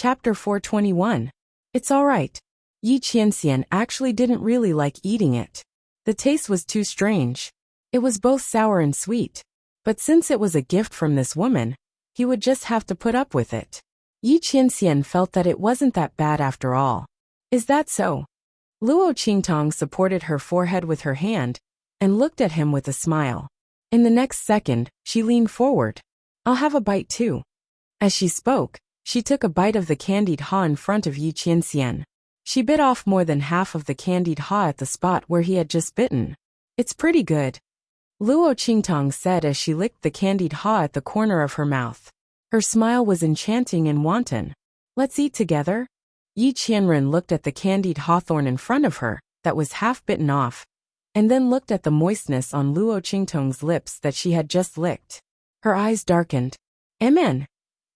Chapter 421. It's alright. Yi Qianxian actually didn't really like eating it. The taste was too strange. It was both sour and sweet. But since it was a gift from this woman, he would just have to put up with it. Yi Qianxian felt that it wasn't that bad after all. Is that so? Luo Qingtong supported her forehead with her hand and looked at him with a smile. In the next second, she leaned forward. I'll have a bite too. As she spoke, she took a bite of the candied ha in front of Yi Qianxian. She bit off more than half of the candied ha at the spot where he had just bitten. It's pretty good, Luo Qingtong said as she licked the candied ha at the corner of her mouth. Her smile was enchanting and wanton. Let's eat together? Yi Qianren looked at the candied hawthorn in front of her, that was half bitten off, and then looked at the moistness on Luo Qingtong's lips that she had just licked. Her eyes darkened. Amen.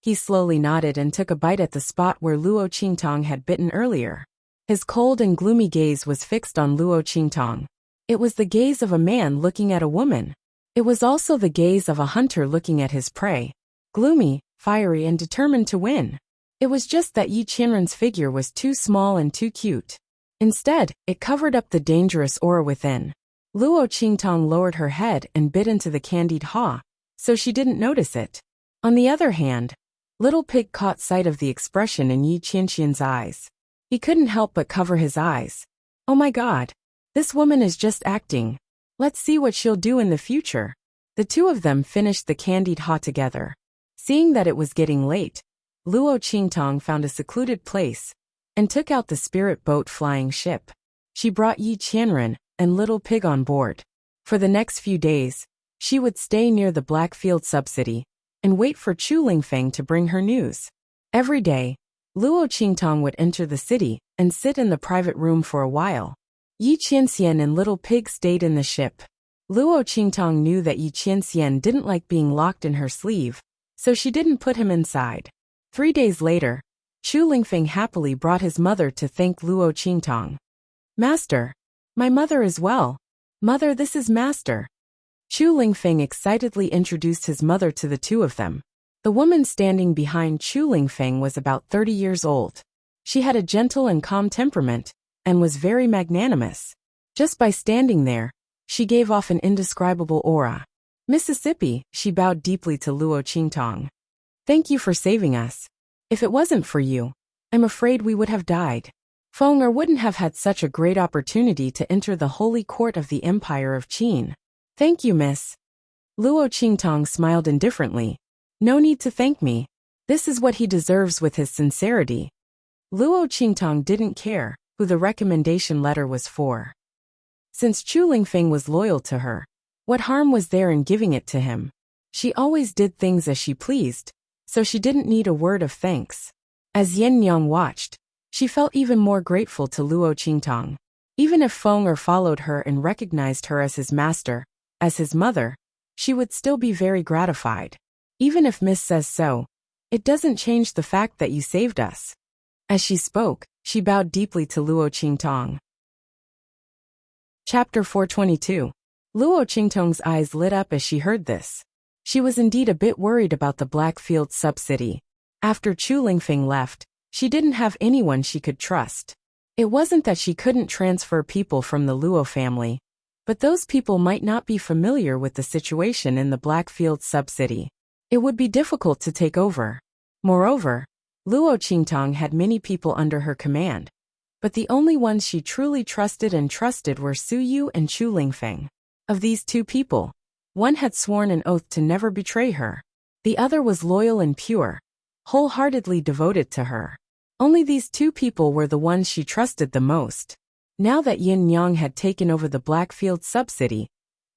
He slowly nodded and took a bite at the spot where Luo Qingtong had bitten earlier. His cold and gloomy gaze was fixed on Luo Qingtong. It was the gaze of a man looking at a woman. It was also the gaze of a hunter looking at his prey. Gloomy, fiery and determined to win. It was just that Yi Qianren's figure was too small and too cute. Instead, it covered up the dangerous aura within. Luo Qingtong lowered her head and bit into the candied ha, so she didn't notice it. On the other hand, Little Pig caught sight of the expression in Yi Qianxian's eyes. He couldn't help but cover his eyes. Oh my god. This woman is just acting. Let's see what she'll do in the future. The two of them finished the candied ha together. Seeing that it was getting late, Luo Qingtong found a secluded place and took out the spirit boat flying ship. She brought Yi Qianren and Little Pig on board. For the next few days, she would stay near the Blackfield subcity and wait for Chu Lingfeng to bring her news. Every day, Luo Qingtong would enter the city and sit in the private room for a while. Yi Qianxian and Little Pig stayed in the ship. Luo Qingtong knew that Yi Qianxian didn't like being locked in her sleeve, so she didn't put him inside. 3 days later, Chu Lingfeng happily brought his mother to thank Luo Qingtong. Master, my mother is well. Mother, this is Master. Chu Lingfeng excitedly introduced his mother to the two of them. The woman standing behind Chu Lingfeng was about 30 years old. She had a gentle and calm temperament, and was very magnanimous. Just by standing there, she gave off an indescribable aura. Mississippi, she bowed deeply to Luo Qingtong. Thank you for saving us. If it wasn't for you, I'm afraid we would have died. Feng wouldn't have had such a great opportunity to enter the holy court of the Empire of Qin. Thank you, miss. Luo Qingtong smiled indifferently. No need to thank me. This is what he deserves with his sincerity. Luo Qingtong didn't care who the recommendation letter was for. Since Chu Lingfeng was loyal to her, what harm was there in giving it to him? She always did things as she pleased, so she didn't need a word of thanks. As Yin Yang watched, she felt even more grateful to Luo Qingtong. Even if Feng followed her and recognized her as his master, as his mother, she would still be very gratified. Even if Miss says so, it doesn't change the fact that you saved us. As she spoke, she bowed deeply to Luo Qingtong. Chapter 422. Luo Qingtong's eyes lit up as she heard this. She was indeed a bit worried about the Blackfield subcity. After Chu Lingfeng left, she didn't have anyone she could trust. It wasn't that she couldn't transfer people from the Luo family, but those people might not be familiar with the situation in the Blackfield subcity. It would be difficult to take over. Moreover, Luo Qingtong had many people under her command, but the only ones she truly trusted were Su Yu and Chu Lingfeng. Of these two people, one had sworn an oath to never betray her. The other was loyal and pure, wholeheartedly devoted to her. Only these two people were the ones she trusted the most. Now that Yin Yang had taken over the Blackfield subcity,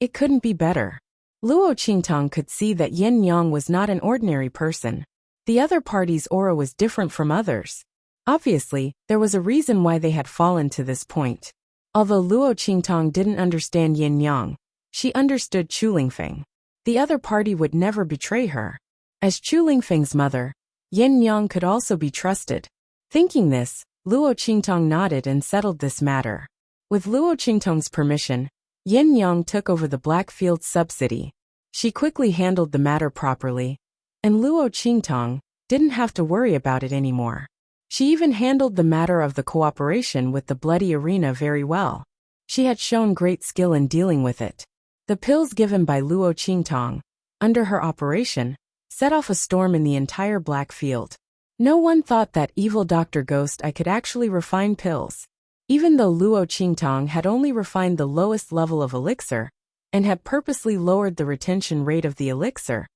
it couldn't be better. Luo Qingtong could see that Yin Yang was not an ordinary person. The other party's aura was different from others. Obviously, there was a reason why they had fallen to this point. Although Luo Qingtong didn't understand Yin Yang, she understood Chu Lingfeng. The other party would never betray her. As Chu Lingfeng's mother, Yin Yang could also be trusted. Thinking this, Luo Qingtong nodded and settled this matter. With Luo Qingtong's permission, Yin Yang took over the Blackfield subcity. She quickly handled the matter properly, and Luo Qingtong didn't have to worry about it anymore. She even handled the matter of the cooperation with the bloody arena very well. She had shown great skill in dealing with it. The pills given by Luo Qingtong, under her operation, set off a storm in the entire Black Field. No one thought that evil Dr. Ghost I could actually refine pills. Even though Luo Qingtong had only refined the lowest level of elixir, and had purposely lowered the retention rate of the elixir,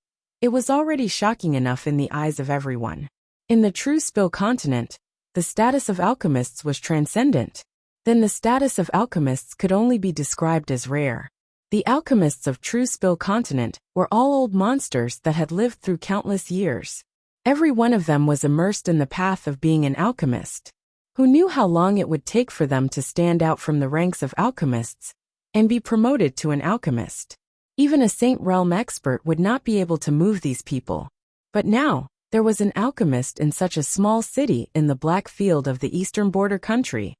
it was already shocking enough in the eyes of everyone. In the true Spill continent, the status of alchemists was transcendent. Then the status of alchemists could only be described as rare. The alchemists of true Spill continent were all old monsters that had lived through countless years. Every one of them was immersed in the path of being an alchemist. Who knew how long it would take for them to stand out from the ranks of alchemists and be promoted to an alchemist? Even a Saint Realm expert would not be able to move these people. But now, there was an alchemist in such a small city in the Black Field of the eastern border country.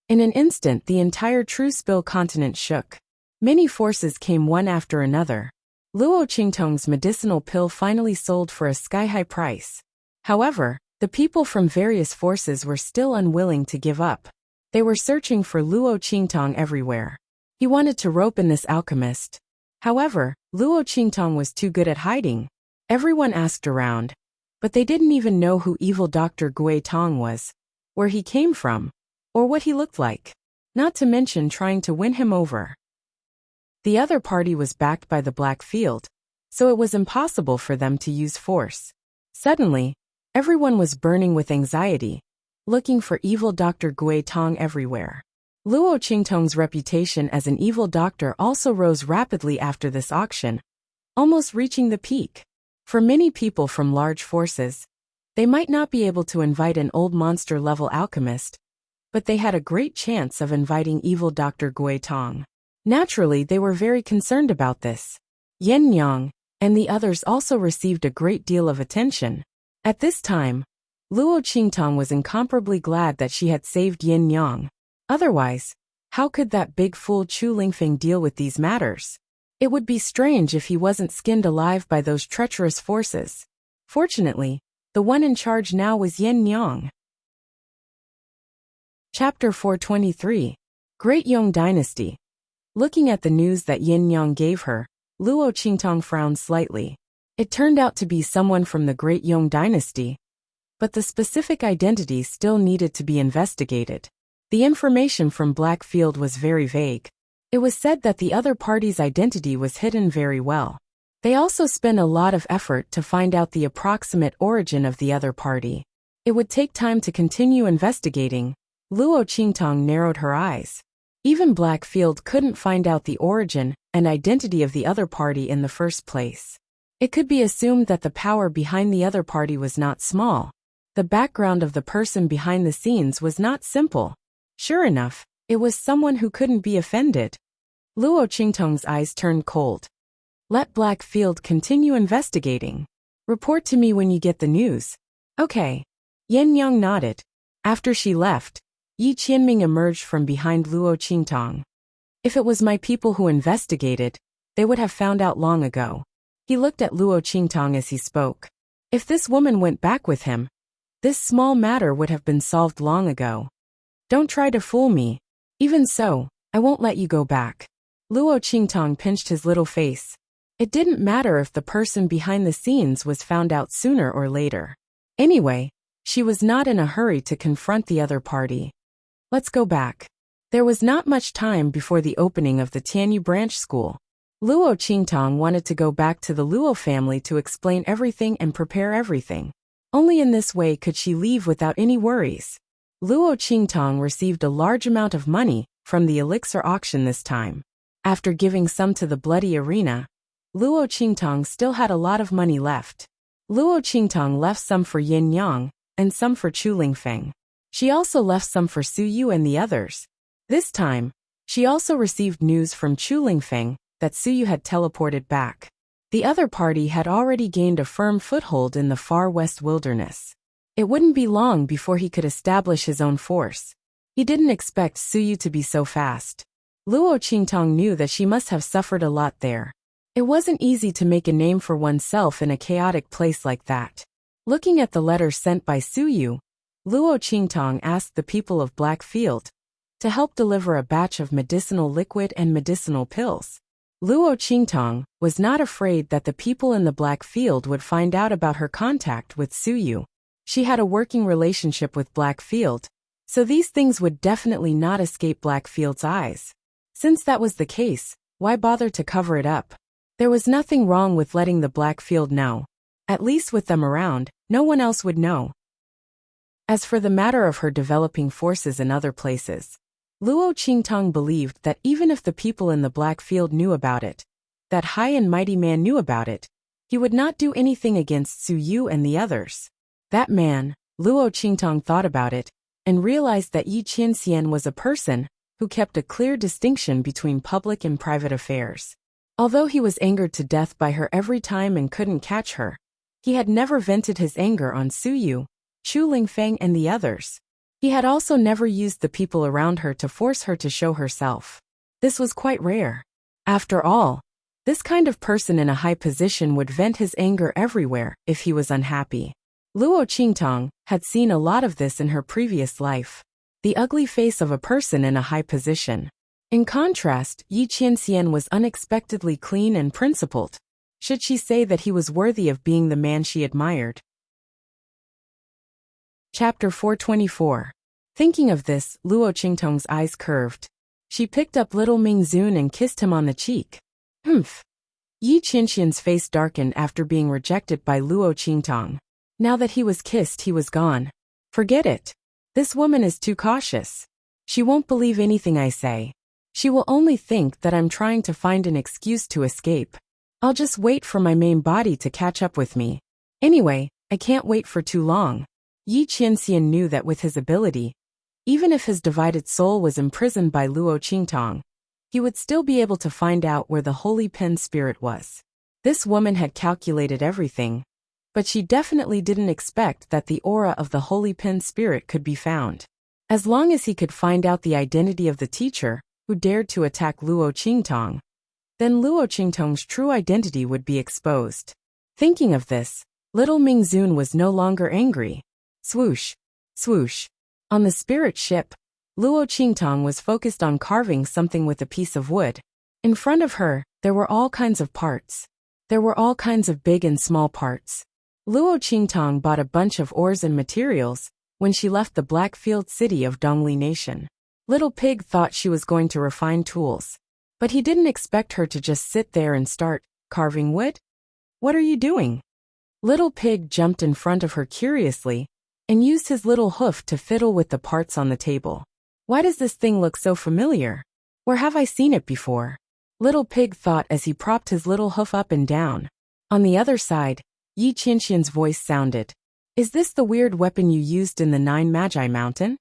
In an instant the entire True Spill continent shook. Many forces came one after another. Luo Qingtong's medicinal pill finally sold for a sky-high price. However, the people from various forces were still unwilling to give up. They were searching for Luo Qingtong everywhere. He wanted to rope in this alchemist. However, Luo Qingtong was too good at hiding. Everyone asked around, but they didn't even know who evil Dr. Gui Tong was, where he came from, or what he looked like. Not to mention trying to win him over. The other party was backed by the Black Field, so it was impossible for them to use force. Suddenly, everyone was burning with anxiety, looking for evil Dr. Gui Tong everywhere. Luo Qingtong's reputation as an evil doctor also rose rapidly after this auction, almost reaching the peak. For many people from large forces, they might not be able to invite an old monster-level alchemist, but they had a great chance of inviting evil Dr. Gui Tong. Naturally, they were very concerned about this. Yin Yang and the others also received a great deal of attention. At this time, Luo Qingtong was incomparably glad that she had saved Yin Yang. Otherwise, how could that big fool Chu Lingfeng deal with these matters? It would be strange if he wasn't skinned alive by those treacherous forces. Fortunately, the one in charge now was Yin Yang. Chapter 423. Great Yong Dynasty. Looking at the news that Yin Yang gave her, Luo Qingtong frowned slightly. It turned out to be someone from the Great Yong Dynasty, but the specific identity still needed to be investigated. The information from Black Field was very vague. It was said that the other party's identity was hidden very well. They also spent a lot of effort to find out the approximate origin of the other party. It would take time to continue investigating. Luo Qingtong narrowed her eyes. Even Black Field couldn't find out the origin and identity of the other party in the first place. It could be assumed that the power behind the other party was not small. The background of the person behind the scenes was not simple. Sure enough, it was someone who couldn't be offended. Luo Qingtong's eyes turned cold. Let Black Field continue investigating. Report to me when you get the news. Okay. Yin Yang nodded. After she left, Yi Qianming emerged from behind Luo Qingtong. If it was my people who investigated, they would have found out long ago. He looked at Luo Qingtong as he spoke. If this woman went back with him, this small matter would have been solved long ago. Don't try to fool me. Even so, I won't let you go back. Luo Qingtong pinched his little face. It didn't matter if the person behind the scenes was found out sooner or later. Anyway, she was not in a hurry to confront the other party. Let's go back. There was not much time before the opening of the Tianyu branch school. Luo Qingtong wanted to go back to the Luo family to explain everything and prepare everything. Only in this way could she leave without any worries. Luo Qingtong received a large amount of money from the elixir auction this time. After giving some to the bloody arena, Luo Qingtong still had a lot of money left. Luo Qingtong left some for Yin Yang and some for Chu Lingfeng. She also left some for Su Yu and the others. This time, she also received news from Chu Lingfeng that Su Yu had teleported back. The other party had already gained a firm foothold in the far west wilderness. It wouldn't be long before he could establish his own force. He didn't expect Su Yu to be so fast. Luo Qingtong knew that she must have suffered a lot there. It wasn't easy to make a name for oneself in a chaotic place like that. Looking at the letter sent by Su Yu, Luo Qingtong asked the people of Blackfield to help deliver a batch of medicinal liquid and medicinal pills. Luo Qingtong was not afraid that the people in the Blackfield would find out about her contact with Su Yu. She had a working relationship with Blackfield, so these things would definitely not escape Blackfield's eyes. Since that was the case, why bother to cover it up? There was nothing wrong with letting the Blackfield know. At least with them around, no one else would know. As for the matter of her developing forces in other places, Luo Qingtong believed that even if the people in the Blackfield knew about it, that high and mighty man knew about it, he would not do anything against Su Yu and the others. That man, Luo Qingtong thought about it, and realized that Yi Qianxian was a person who kept a clear distinction between public and private affairs. Although he was angered to death by her every time and couldn't catch her, he had never vented his anger on Su Yu, Chu Lingfeng and the others. He had also never used the people around her to force her to show herself. This was quite rare. After all, this kind of person in a high position would vent his anger everywhere if he was unhappy. Luo Qingtong had seen a lot of this in her previous life. The ugly face of a person in a high position. In contrast, Yi Qianxian was unexpectedly clean and principled. Should she say that he was worthy of being the man she admired? Chapter 424. Thinking of this, Luo Qingtong's eyes curved. She picked up little Mingzun and kissed him on the cheek. Humph. Yi Qianxian's face darkened after being rejected by Luo Qingtong. Now that he was kissed, he was gone. Forget it. This woman is too cautious. She won't believe anything I say. She will only think that I'm trying to find an excuse to escape. I'll just wait for my main body to catch up with me. Anyway, I can't wait for too long. Yi Qianxian knew that with his ability, even if his divided soul was imprisoned by Luo Qingtong, he would still be able to find out where the Holy Pen Spirit was. This woman had calculated everything, but she definitely didn't expect that the aura of the Holy Pen Spirit could be found. As long as he could find out the identity of the teacher who dared to attack Luo Qingtong, then Luo Qingtong's true identity would be exposed. Thinking of this, little Mingzun was no longer angry. Swoosh, swoosh. On the spirit ship, Luo Qingtong was focused on carving something with a piece of wood. In front of her, there were all kinds of parts. There were all kinds of big and small parts. Luo Qingtong bought a bunch of ores and materials when she left the Blackfield city of Dongli Nation. Little Pig thought she was going to refine tools, but he didn't expect her to just sit there and start carving wood. What are you doing? Little Pig jumped in front of her curiously and used his little hoof to fiddle with the parts on the table. Why does this thing look so familiar? Where have I seen it before? Little Pig thought as he propped his little hoof up and down. On the other side, Yi Qianxian's voice sounded. Is this the weird weapon you used in the 9 Magi Mountain?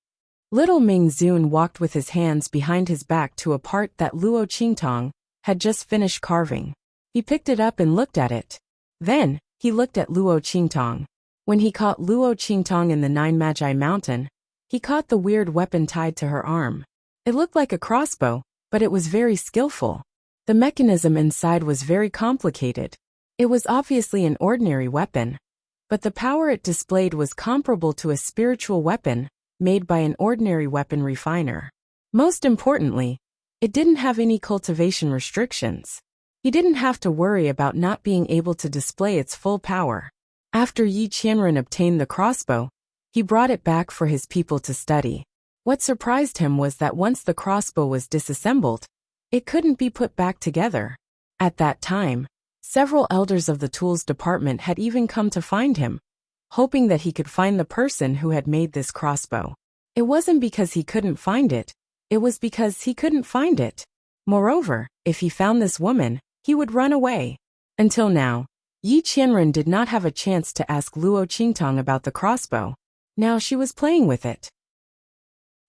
Little Mingzun walked with his hands behind his back to a part that Luo Qingtong had just finished carving. He picked it up and looked at it. Then, he looked at Luo Qingtong. When he caught Luo Qingtong in the 9 Magi Mountain, he caught the weird weapon tied to her arm. It looked like a crossbow, but it was very skillful. The mechanism inside was very complicated. It was obviously an ordinary weapon, but the power it displayed was comparable to a spiritual weapon made by an ordinary weapon refiner. Most importantly, it didn't have any cultivation restrictions. He didn't have to worry about not being able to display its full power. After Yi Qianren obtained the crossbow, he brought it back for his people to study. What surprised him was that once the crossbow was disassembled, it couldn't be put back together. At that time, several elders of the tools department had even come to find him, hoping that he could find the person who had made this crossbow. It wasn't because he couldn't find it, it was because he couldn't find it. Moreover, if he found this woman, he would run away. Until now, Yi Qianren did not have a chance to ask Luo Qingtong about the crossbow. Now she was playing with it.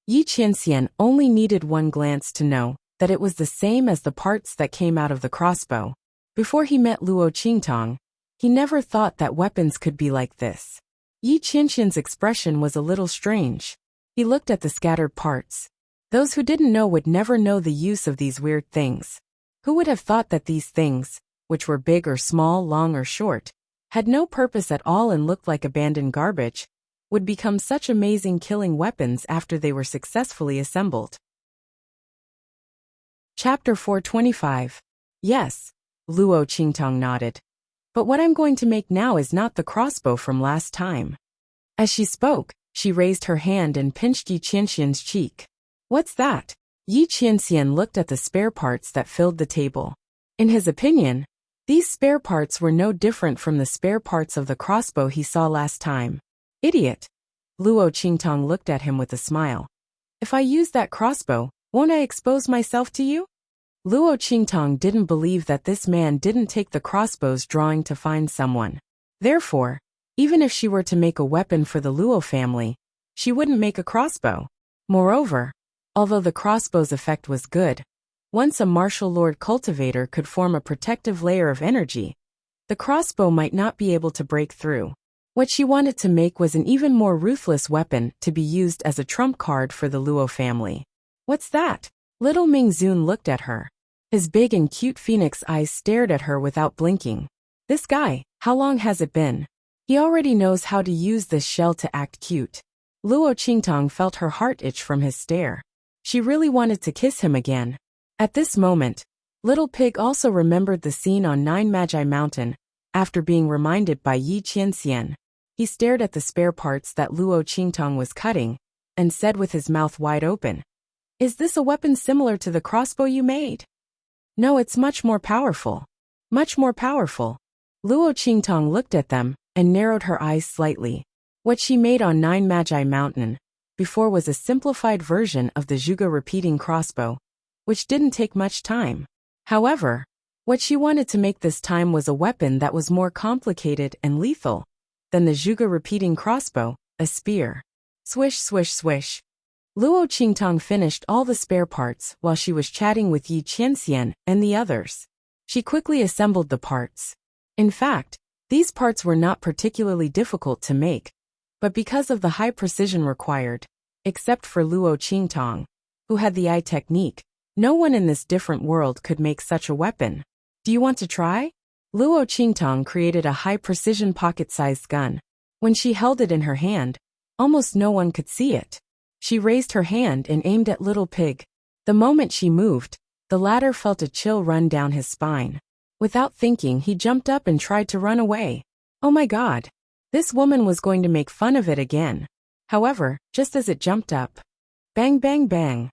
Yi Qianxian only needed one glance to know that it was the same as the parts that came out of the crossbow. Before he met Luo Qingtong, he never thought that weapons could be like this. Yi Qianxian's expression was a little strange. He looked at the scattered parts. Those who didn't know would never know the use of these weird things. Who would have thought that these things, which were big or small, long or short, had no purpose at all and looked like abandoned garbage, would become such amazing killing weapons after they were successfully assembled. Chapter 425. Yes, Luo Qingtong nodded. But what I'm going to make now is not the crossbow from last time. As she spoke, she raised her hand and pinched Yi Qianxian's cheek. What's that? Yi Qianxian looked at the spare parts that filled the table. In his opinion, these spare parts were no different from the spare parts of the crossbow he saw last time. Idiot! Luo Qingtong looked at him with a smile. If I use that crossbow, won't I expose myself to you? Luo Qingtong didn't believe that this man didn't take the crossbow's drawing to find someone. Therefore, even if she were to make a weapon for the Luo family, she wouldn't make a crossbow. Moreover, although the crossbow's effect was good, once a martial lord cultivator could form a protective layer of energy, the crossbow might not be able to break through. What she wanted to make was an even more ruthless weapon to be used as a trump card for the Luo family. What's that? Little Mingzun looked at her. His big and cute phoenix eyes stared at her without blinking. This guy, how long has it been? He already knows how to use this shell to act cute. Luo Qingtong felt her heart itch from his stare. She really wanted to kiss him again. At this moment, Little Pig also remembered the scene on Nine Magi Mountain. After being reminded by Yi Qianxian, he stared at the spare parts that Luo Qingtong was cutting, and said with his mouth wide open, "Is this a weapon similar to the crossbow you made?" "No, it's much more powerful." Much more powerful. Luo Qingtong looked at them, and narrowed her eyes slightly. What she made on Nine Magi Mountain before was a simplified version of the Zhuge repeating crossbow, which didn't take much time. However, what she wanted to make this time was a weapon that was more complicated and lethal than the Zhuge repeating crossbow, a spear. Swish, swish, swish. Luo Qingtong finished all the spare parts while she was chatting with Yi Qianxian and the others. She quickly assembled the parts. In fact, these parts were not particularly difficult to make, but because of the high precision required, except for Luo Qingtong, who had the eye technique, no one in this different world could make such a weapon. Do you want to try? Luo Qingtong created a high-precision pocket-sized gun. When she held it in her hand, almost no one could see it. She raised her hand and aimed at Little Pig. The moment she moved, the latter felt a chill run down his spine. Without thinking, he jumped up and tried to run away. Oh my God! This woman was going to make fun of it again. However, just as it jumped up, bang bang bang,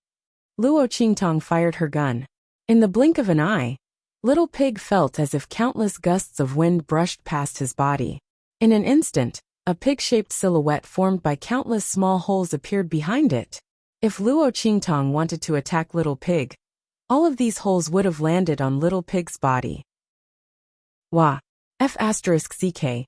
Luo Qingtong fired her gun. In the blink of an eye, Little Pig felt as if countless gusts of wind brushed past his body. In an instant, a pig-shaped silhouette formed by countless small holes appeared behind it. If Luo Qingtong wanted to attack Little Pig, all of these holes would have landed on Little Pig's body. Wah! F***ck.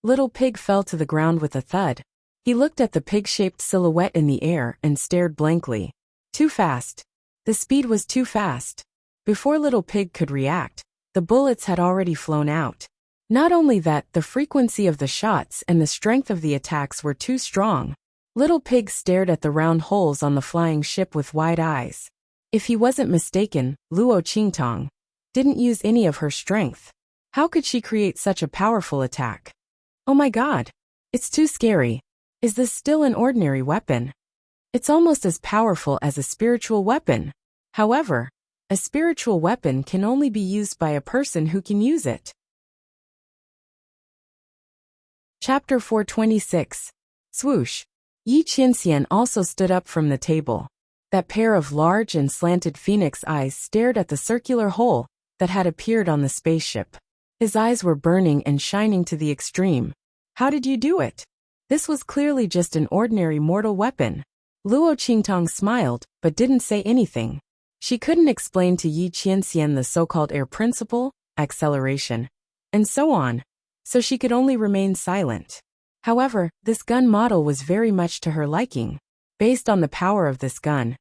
Little Pig fell to the ground with a thud. He looked at the pig-shaped silhouette in the air and stared blankly. Too fast. The speed was too fast. Before Little Pig could react, the bullets had already flown out. Not only that, the frequency of the shots and the strength of the attacks were too strong. Little Pig stared at the round holes on the flying ship with wide eyes. If he wasn't mistaken, Luo Qingtong didn't use any of her strength. How could she create such a powerful attack? Oh my God! It's too scary. Is this still an ordinary weapon? It's almost as powerful as a spiritual weapon. However, a spiritual weapon can only be used by a person who can use it. Chapter 426. Swoosh. Yi Qianxian also stood up from the table. That pair of large and slanted phoenix eyes stared at the circular hole that had appeared on the spaceship. His eyes were burning and shining to the extreme. How did you do it? This was clearly just an ordinary mortal weapon. Luo Qingtong smiled, but didn't say anything. She couldn't explain to Yi Qianxian the so-called air principle, acceleration, and so on, so she could only remain silent. However, this gun model was very much to her liking. Based on the power of this gun,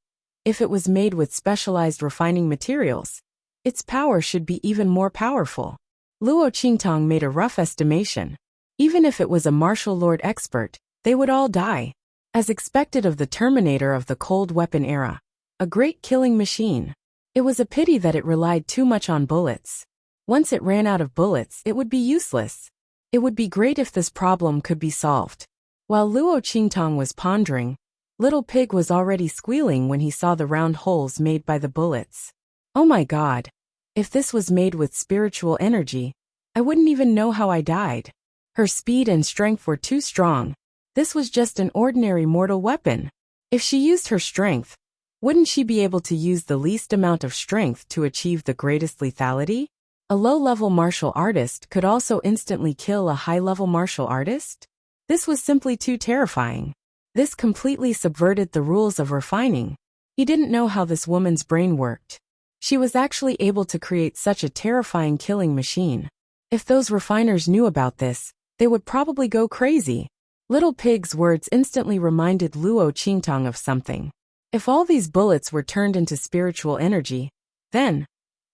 if it was made with specialized refining materials, its power should be even more powerful. Luo Qingtong made a rough estimation. Even if it was a martial lord expert, they would all die. As expected of the Terminator of the cold weapon era. A great killing machine. It was a pity that it relied too much on bullets. Once it ran out of bullets, it would be useless. It would be great if this problem could be solved. While Luo Qingtong was pondering, Little Pig was already squealing when he saw the round holes made by the bullets. Oh my God! If this was made with spiritual energy, I wouldn't even know how I died. Her speed and strength were too strong. This was just an ordinary mortal weapon. If she used her strength, wouldn't she be able to use the least amount of strength to achieve the greatest lethality? A low-level martial artist could also instantly kill a high-level martial artist? This was simply too terrifying. This completely subverted the rules of refining. He didn't know how this woman's brain worked. She was actually able to create such a terrifying killing machine. If those refiners knew about this, they would probably go crazy. Little Pig's words instantly reminded Luo Qingtong of something. If all these bullets were turned into spiritual energy, then,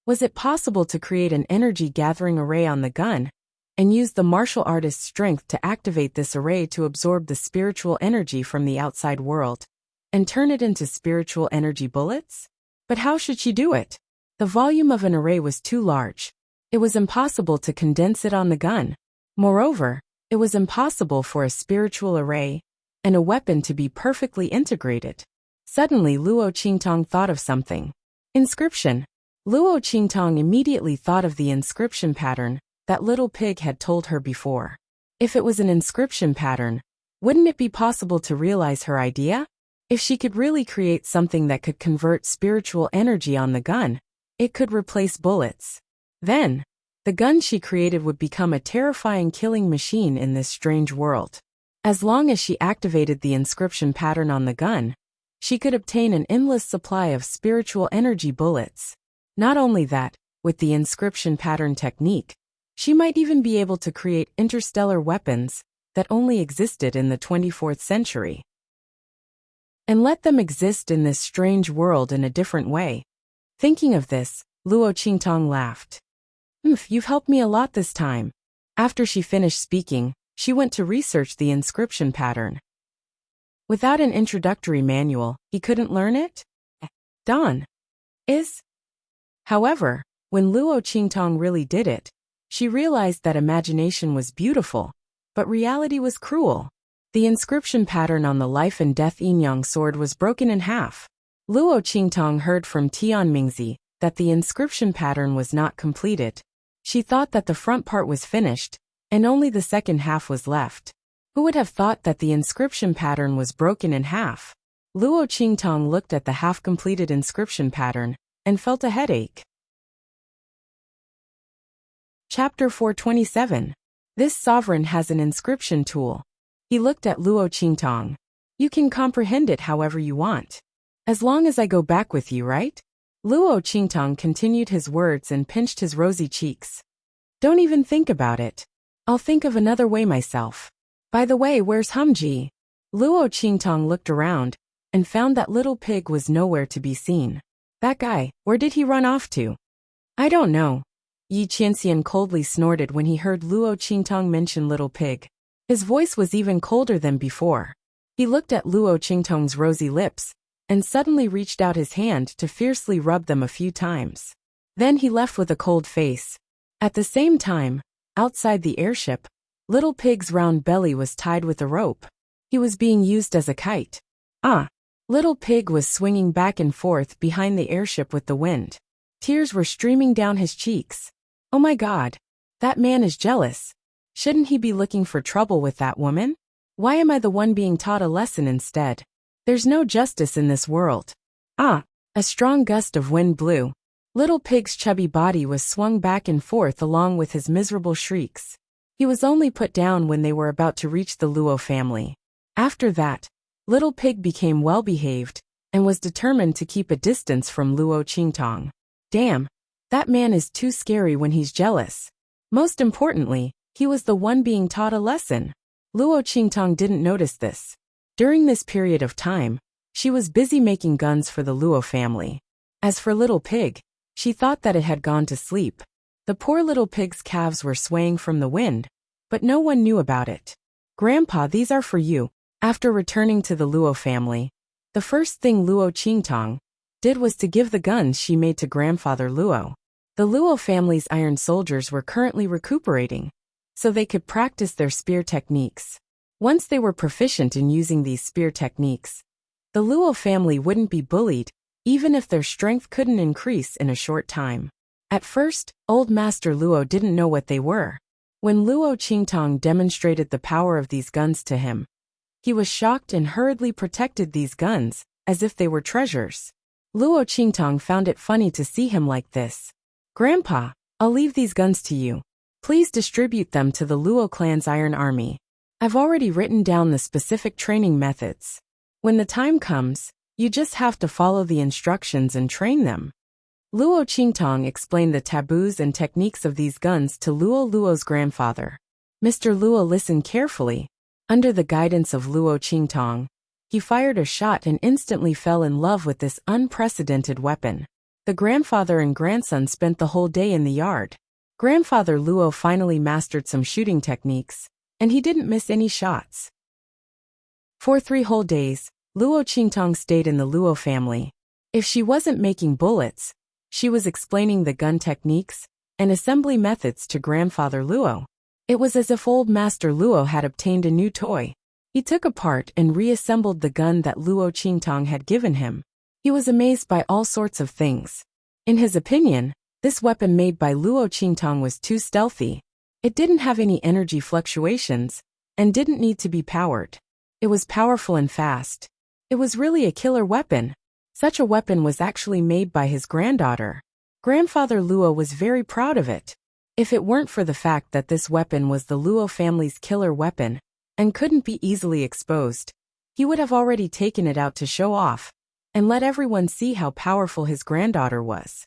was it possible to create an energy-gathering array on the gun, and use the martial artist's strength to activate this array to absorb the spiritual energy from the outside world, and turn it into spiritual energy bullets? But how should she do it? The volume of an array was too large. It was impossible to condense it on the gun. Moreover, it was impossible for a spiritual array and a weapon to be perfectly integrated. Suddenly Luo Qingtong thought of something. Inscription. Luo Qingtong immediately thought of the inscription pattern that Little Pig had told her before. If it was an inscription pattern, wouldn't it be possible to realize her idea? If she could really create something that could convert spiritual energy on the gun, it could replace bullets. Then, the gun she created would become a terrifying killing machine in this strange world. As long as she activated the inscription pattern on the gun, she could obtain an endless supply of spiritual energy bullets. Not only that, with the inscription pattern technique, she might even be able to create interstellar weapons that only existed in the 24th century. And let them exist in this strange world in a different way. Thinking of this, Luo Qingtong laughed. You've helped me a lot this time. After she finished speaking, she went to research the inscription pattern. Without an introductory manual, he couldn't learn it? Dawn. However, when Luo Qingtong really did it, she realized that imagination was beautiful, but reality was cruel. The inscription pattern on the life and death yin-yang sword was broken in half. Luo Qingtong heard from Tianmingzi that the inscription pattern was not completed. She thought that the front part was finished, and only the second half was left. Who would have thought that the inscription pattern was broken in half? Luo Qingtong looked at the half-completed inscription pattern and felt a headache. Chapter 427. This sovereign has an inscription tool. He looked at Luo Qingtong. You can comprehend it however you want. As long as I go back with you, right? Luo Qingtong continued his words and pinched his rosy cheeks. Don't even think about it. I'll think of another way myself. By the way, where's Humji? Luo Qingtong looked around and found that Little Pig was nowhere to be seen. That guy, where did he run off to? I don't know. Yi Qianxian coldly snorted when he heard Luo Qingtong mention Little Pig. His voice was even colder than before. He looked at Luo Qingtong's rosy lips and suddenly reached out his hand to fiercely rub them a few times. Then he left with a cold face. At the same time, outside the airship, Little Pig's round belly was tied with a rope. He was being used as a kite. Little Pig was swinging back and forth behind the airship with the wind. Tears were streaming down his cheeks. Oh my God. That man is jealous. Shouldn't he be looking for trouble with that woman? Why am I the one being taught a lesson instead? There's no justice in this world. A strong gust of wind blew. Little Pig's chubby body was swung back and forth along with his miserable shrieks. He was only put down when they were about to reach the Luo family. After that, Little Pig became well-behaved and was determined to keep a distance from Luo Qingtong. Damn, that man is too scary when he's jealous. Most importantly, he was the one being taught a lesson. Luo Qingtong didn't notice this. During this period of time, she was busy making guns for the Luo family. As for Little Pig, she thought that it had gone to sleep. The poor Little Pig's calves were swaying from the wind, but no one knew about it. Grandpa, these are for you. After returning to the Luo family, the first thing Luo Qingtong did was to give the guns she made to grandfather Luo. The Luo family's iron soldiers were currently recuperating, so they could practice their spear techniques. Once they were proficient in using these spear techniques, the Luo family wouldn't be bullied, even if their strength couldn't increase in a short time. At first, Old Master Luo didn't know what they were. When Luo Qingtong demonstrated the power of these guns to him, he was shocked and hurriedly protected these guns, as if they were treasures. Luo Qingtong found it funny to see him like this. "Grandpa, I'll leave these guns to you. Please distribute them to the Luo clan's Iron Army. I've already written down the specific training methods. When the time comes, you just have to follow the instructions and train them." Luo Qingtong explained the taboos and techniques of these guns to Luo's grandfather. Mr. Luo listened carefully. Under the guidance of Luo Qingtong, he fired a shot and instantly fell in love with this unprecedented weapon. The grandfather and grandson spent the whole day in the yard. Grandfather Luo finally mastered some shooting techniques, and he didn't miss any shots. For 3 whole days, Luo Qingtong stayed in the Luo family. If she wasn't making bullets, she was explaining the gun techniques and assembly methods to Grandfather Luo. It was as if Old Master Luo had obtained a new toy. He took apart and reassembled the gun that Luo Qingtong had given him. He was amazed by all sorts of things. In his opinion, this weapon made by Luo Qingtong was too stealthy. It didn't have any energy fluctuations and didn't need to be powered. It was powerful and fast. It was really a killer weapon. Such a weapon was actually made by his granddaughter. Grandfather Luo was very proud of it. If it weren't for the fact that this weapon was the Luo family's killer weapon and couldn't be easily exposed, he would have already taken it out to show off and let everyone see how powerful his granddaughter was.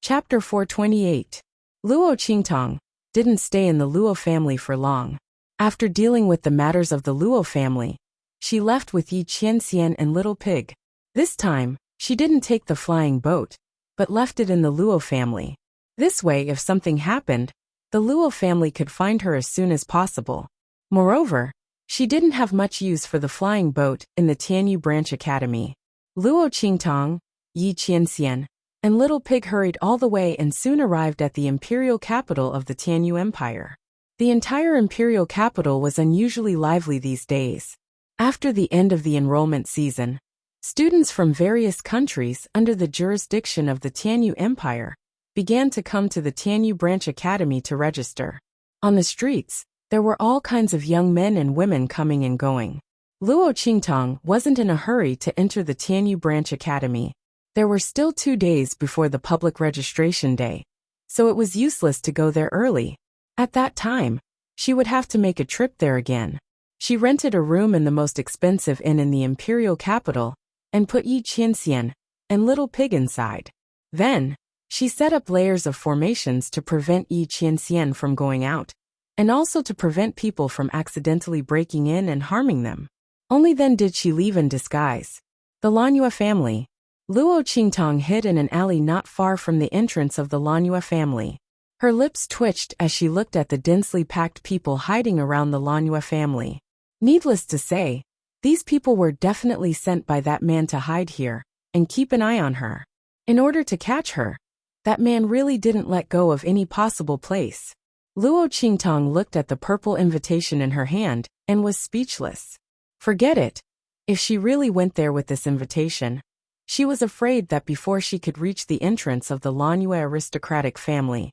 Chapter 428. Luo Qingtong didn't stay in the Luo family for long. After dealing with the matters of the Luo family, she left with Yi Qianxian and Little Pig. This time, she didn't take the flying boat, but left it in the Luo family. This way, if something happened, the Luo family could find her as soon as possible. Moreover, she didn't have much use for the flying boat in the Tianyu Branch Academy. Luo Qingtong, Yi Qianxian, and Little Pig hurried all the way and soon arrived at the imperial capital of the Tianyu Empire. The entire imperial capital was unusually lively these days. After the end of the enrollment season, students from various countries under the jurisdiction of the Tianyu Empire began to come to the Tianyu Branch Academy to register. On the streets, there were all kinds of young men and women coming and going. Luo Qingtong wasn't in a hurry to enter the Tianyu Branch Academy. There were still 2 days before the public registration day, so it was useless to go there early. At that time, she would have to make a trip there again. She rented a room in the most expensive inn in the imperial capital and put Yi Qianxian and Little Pig inside. Then, she set up layers of formations to prevent Yi Qianxian from going out, and also to prevent people from accidentally breaking in and harming them. Only then did she leave in disguise. The Lanyue family. Luo Qingtong hid in an alley not far from the entrance of the Lanyue family. Her lips twitched as she looked at the densely packed people hiding around the Lanyue family. Needless to say, these people were definitely sent by that man to hide here and keep an eye on her. In order to catch her, that man really didn't let go of any possible place. Luo Qingtong looked at the purple invitation in her hand and was speechless. Forget it. If she really went there with this invitation, she was afraid that before she could reach the entrance of the Lanyue aristocratic family,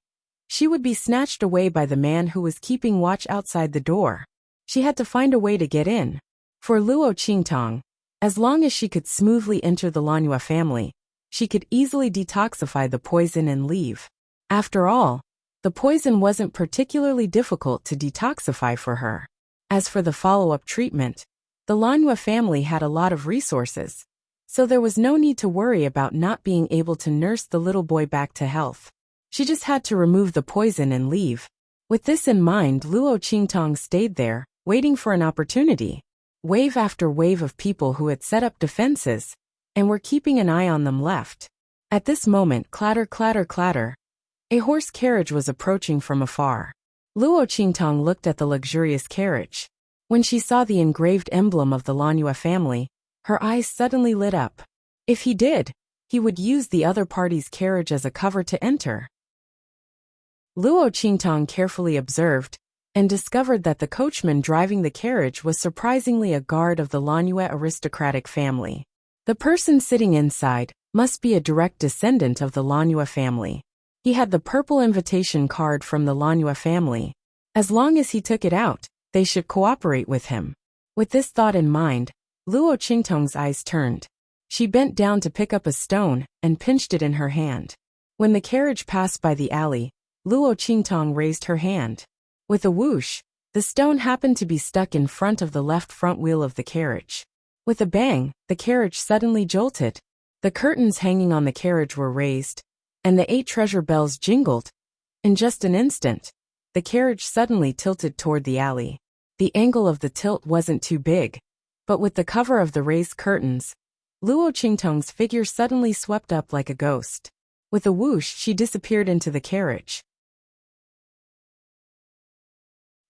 she would be snatched away by the man who was keeping watch outside the door. She had to find a way to get in. For Luo Qingtong, as long as she could smoothly enter the Lanyue family, she could easily detoxify the poison and leave. After all, the poison wasn't particularly difficult to detoxify for her. As for the follow-up treatment, the Lanyue family had a lot of resources, so there was no need to worry about not being able to nurse the little boy back to health. She just had to remove the poison and leave. With this in mind, Luo Qingtong stayed there, waiting for an opportunity. Wave after wave of people who had set up defenses and were keeping an eye on them left. At this moment, clatter, clatter, clatter, a horse carriage was approaching from afar. Luo Qingtong looked at the luxurious carriage. When she saw the engraved emblem of the Lanyue family, her eyes suddenly lit up. If he did, he would use the other party's carriage as a cover to enter. Luo Qingtong carefully observed and discovered that the coachman driving the carriage was surprisingly a guard of the Lanue aristocratic family. The person sitting inside must be a direct descendant of the Lanue family. He had the purple invitation card from the Lanue family. As long as he took it out, they should cooperate with him. With this thought in mind, Luo Qingtong's eyes turned. She bent down to pick up a stone and pinched it in her hand. When the carriage passed by the alley, Luo Qingtong raised her hand. With a whoosh, the stone happened to be stuck in front of the left front wheel of the carriage. With a bang, the carriage suddenly jolted. The curtains hanging on the carriage were raised, and the 8 treasure bells jingled. In just an instant, the carriage suddenly tilted toward the alley. The angle of the tilt wasn't too big, but with the cover of the raised curtains, Luo Qingtong's figure suddenly swept up like a ghost. With a whoosh, she disappeared into the carriage.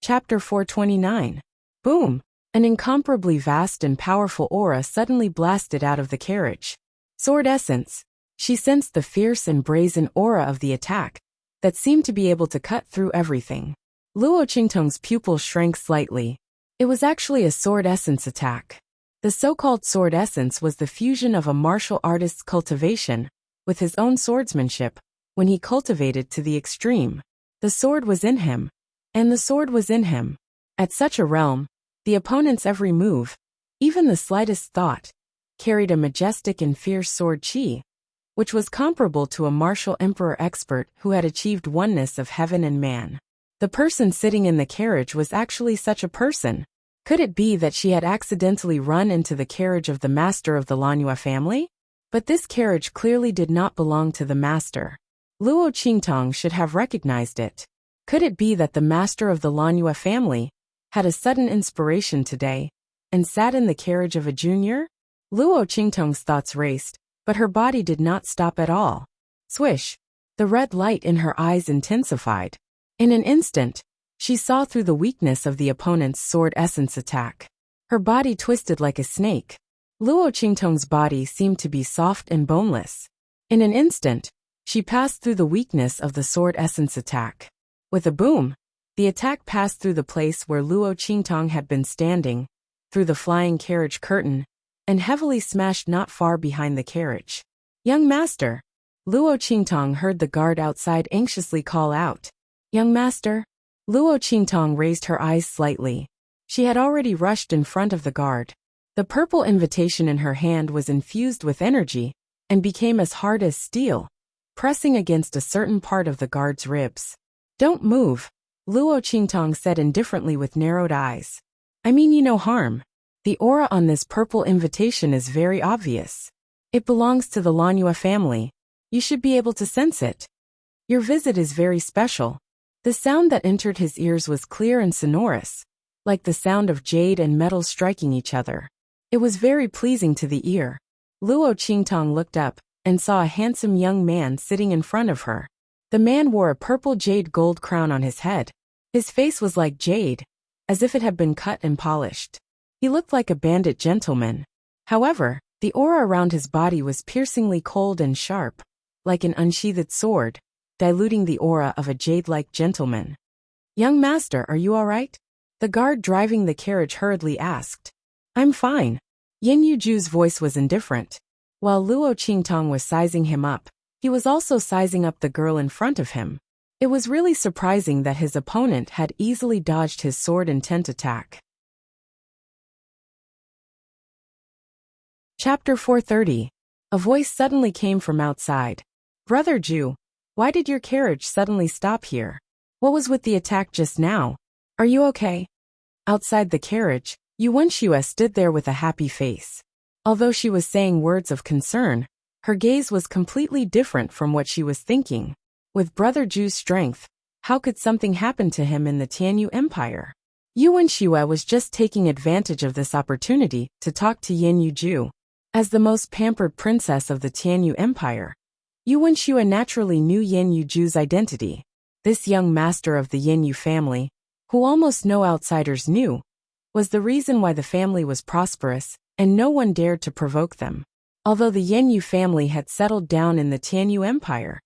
Chapter 429. Boom! An incomparably vast and powerful aura suddenly blasted out of the carriage. Sword essence. She sensed the fierce and brazen aura of the attack that seemed to be able to cut through everything. Luo Qingtong's pupil shrank slightly. It was actually a sword essence attack. The so-called sword essence was the fusion of a martial artist's cultivation with his own swordsmanship when he cultivated to the extreme. The sword was in him, and the sword was in him. At such a realm, the opponent's every move, even the slightest thought, carried a majestic and fierce sword chi, which was comparable to a martial emperor expert who had achieved oneness of heaven and man. The person sitting in the carriage was actually such a person. Could it be that she had accidentally run into the carriage of the master of the Lanue family? But this carriage clearly did not belong to the master. Luo Qingtong should have recognized it. Could it be that the master of the Lanue family had a sudden inspiration today and sat in the carriage of a junior? Luo Qingtong's thoughts raced, but her body did not stop at all. Swish! The red light in her eyes intensified. In an instant, she saw through the weakness of the opponent's sword essence attack. Her body twisted like a snake. Luo Qingtong's body seemed to be soft and boneless. In an instant, she passed through the weakness of the sword essence attack. With a boom, the attack passed through the place where Luo Qingtong had been standing, through the flying carriage curtain, and heavily smashed not far behind the carriage. "Young master!" Luo Qingtong heard the guard outside anxiously call out. "Young master?" Luo Qingtong raised her eyes slightly. She had already rushed in front of the guard. The purple invitation in her hand was infused with energy and became as hard as steel, pressing against a certain part of the guard's ribs. "Don't move," Luo Qingtong said indifferently with narrowed eyes. "I mean you no harm. The aura on this purple invitation is very obvious. It belongs to the Lanue family. You should be able to sense it. Your visit is very special." The sound that entered his ears was clear and sonorous, like the sound of jade and metal striking each other. It was very pleasing to the ear. Luo Qingtong looked up and saw a handsome young man sitting in front of her. The man wore a purple jade gold crown on his head. His face was like jade, as if it had been cut and polished. He looked like a bandit gentleman. However, the aura around his body was piercingly cold and sharp, like an unsheathed sword, diluting the aura of a jade-like gentleman. "Young master, are you all right?" The guard driving the carriage hurriedly asked. "I'm fine." Yin Yuju's voice was indifferent. While Luo Qingtong was sizing him up, he was also sizing up the girl in front of him. It was really surprising that his opponent had easily dodged his sword intent attack. Chapter 430. A voice suddenly came from outside. "Brother Ju, why did your carriage suddenly stop here? What was with the attack just now? Are you okay?" Outside the carriage, Yu Wenxue stood there with a happy face. Although she was saying words of concern, her gaze was completely different from what she was thinking. With Brother Ju's strength, how could something happen to him in the Tianyu Empire? Yu Wenxue was just taking advantage of this opportunity to talk to Yin Yuju. As the most pampered princess of the Tianyu Empire, Yu Wenxue naturally knew Yin Yuju's identity. This young master of the Yin Yu family, who almost no outsiders knew, was the reason why the family was prosperous, and no one dared to provoke them. Although the Yin Yu family had settled down in the Tianyu Empire,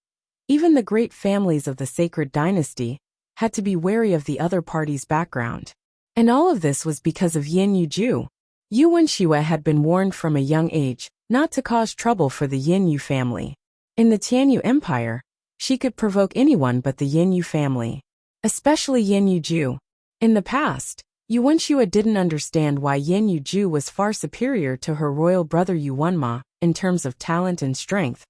even the great families of the sacred dynasty had to be wary of the other party's background. And all of this was because of Yin Yuju. Yu Wenxue had been warned from a young age not to cause trouble for the Yin Yu family. In the Tianyu Empire, she could provoke anyone but the Yin Yu family, especially Yin Yuju. In the past, Yu Wenxue didn't understand why Yin Yuju was far superior to her royal brother Yu Wenma in terms of talent and strength.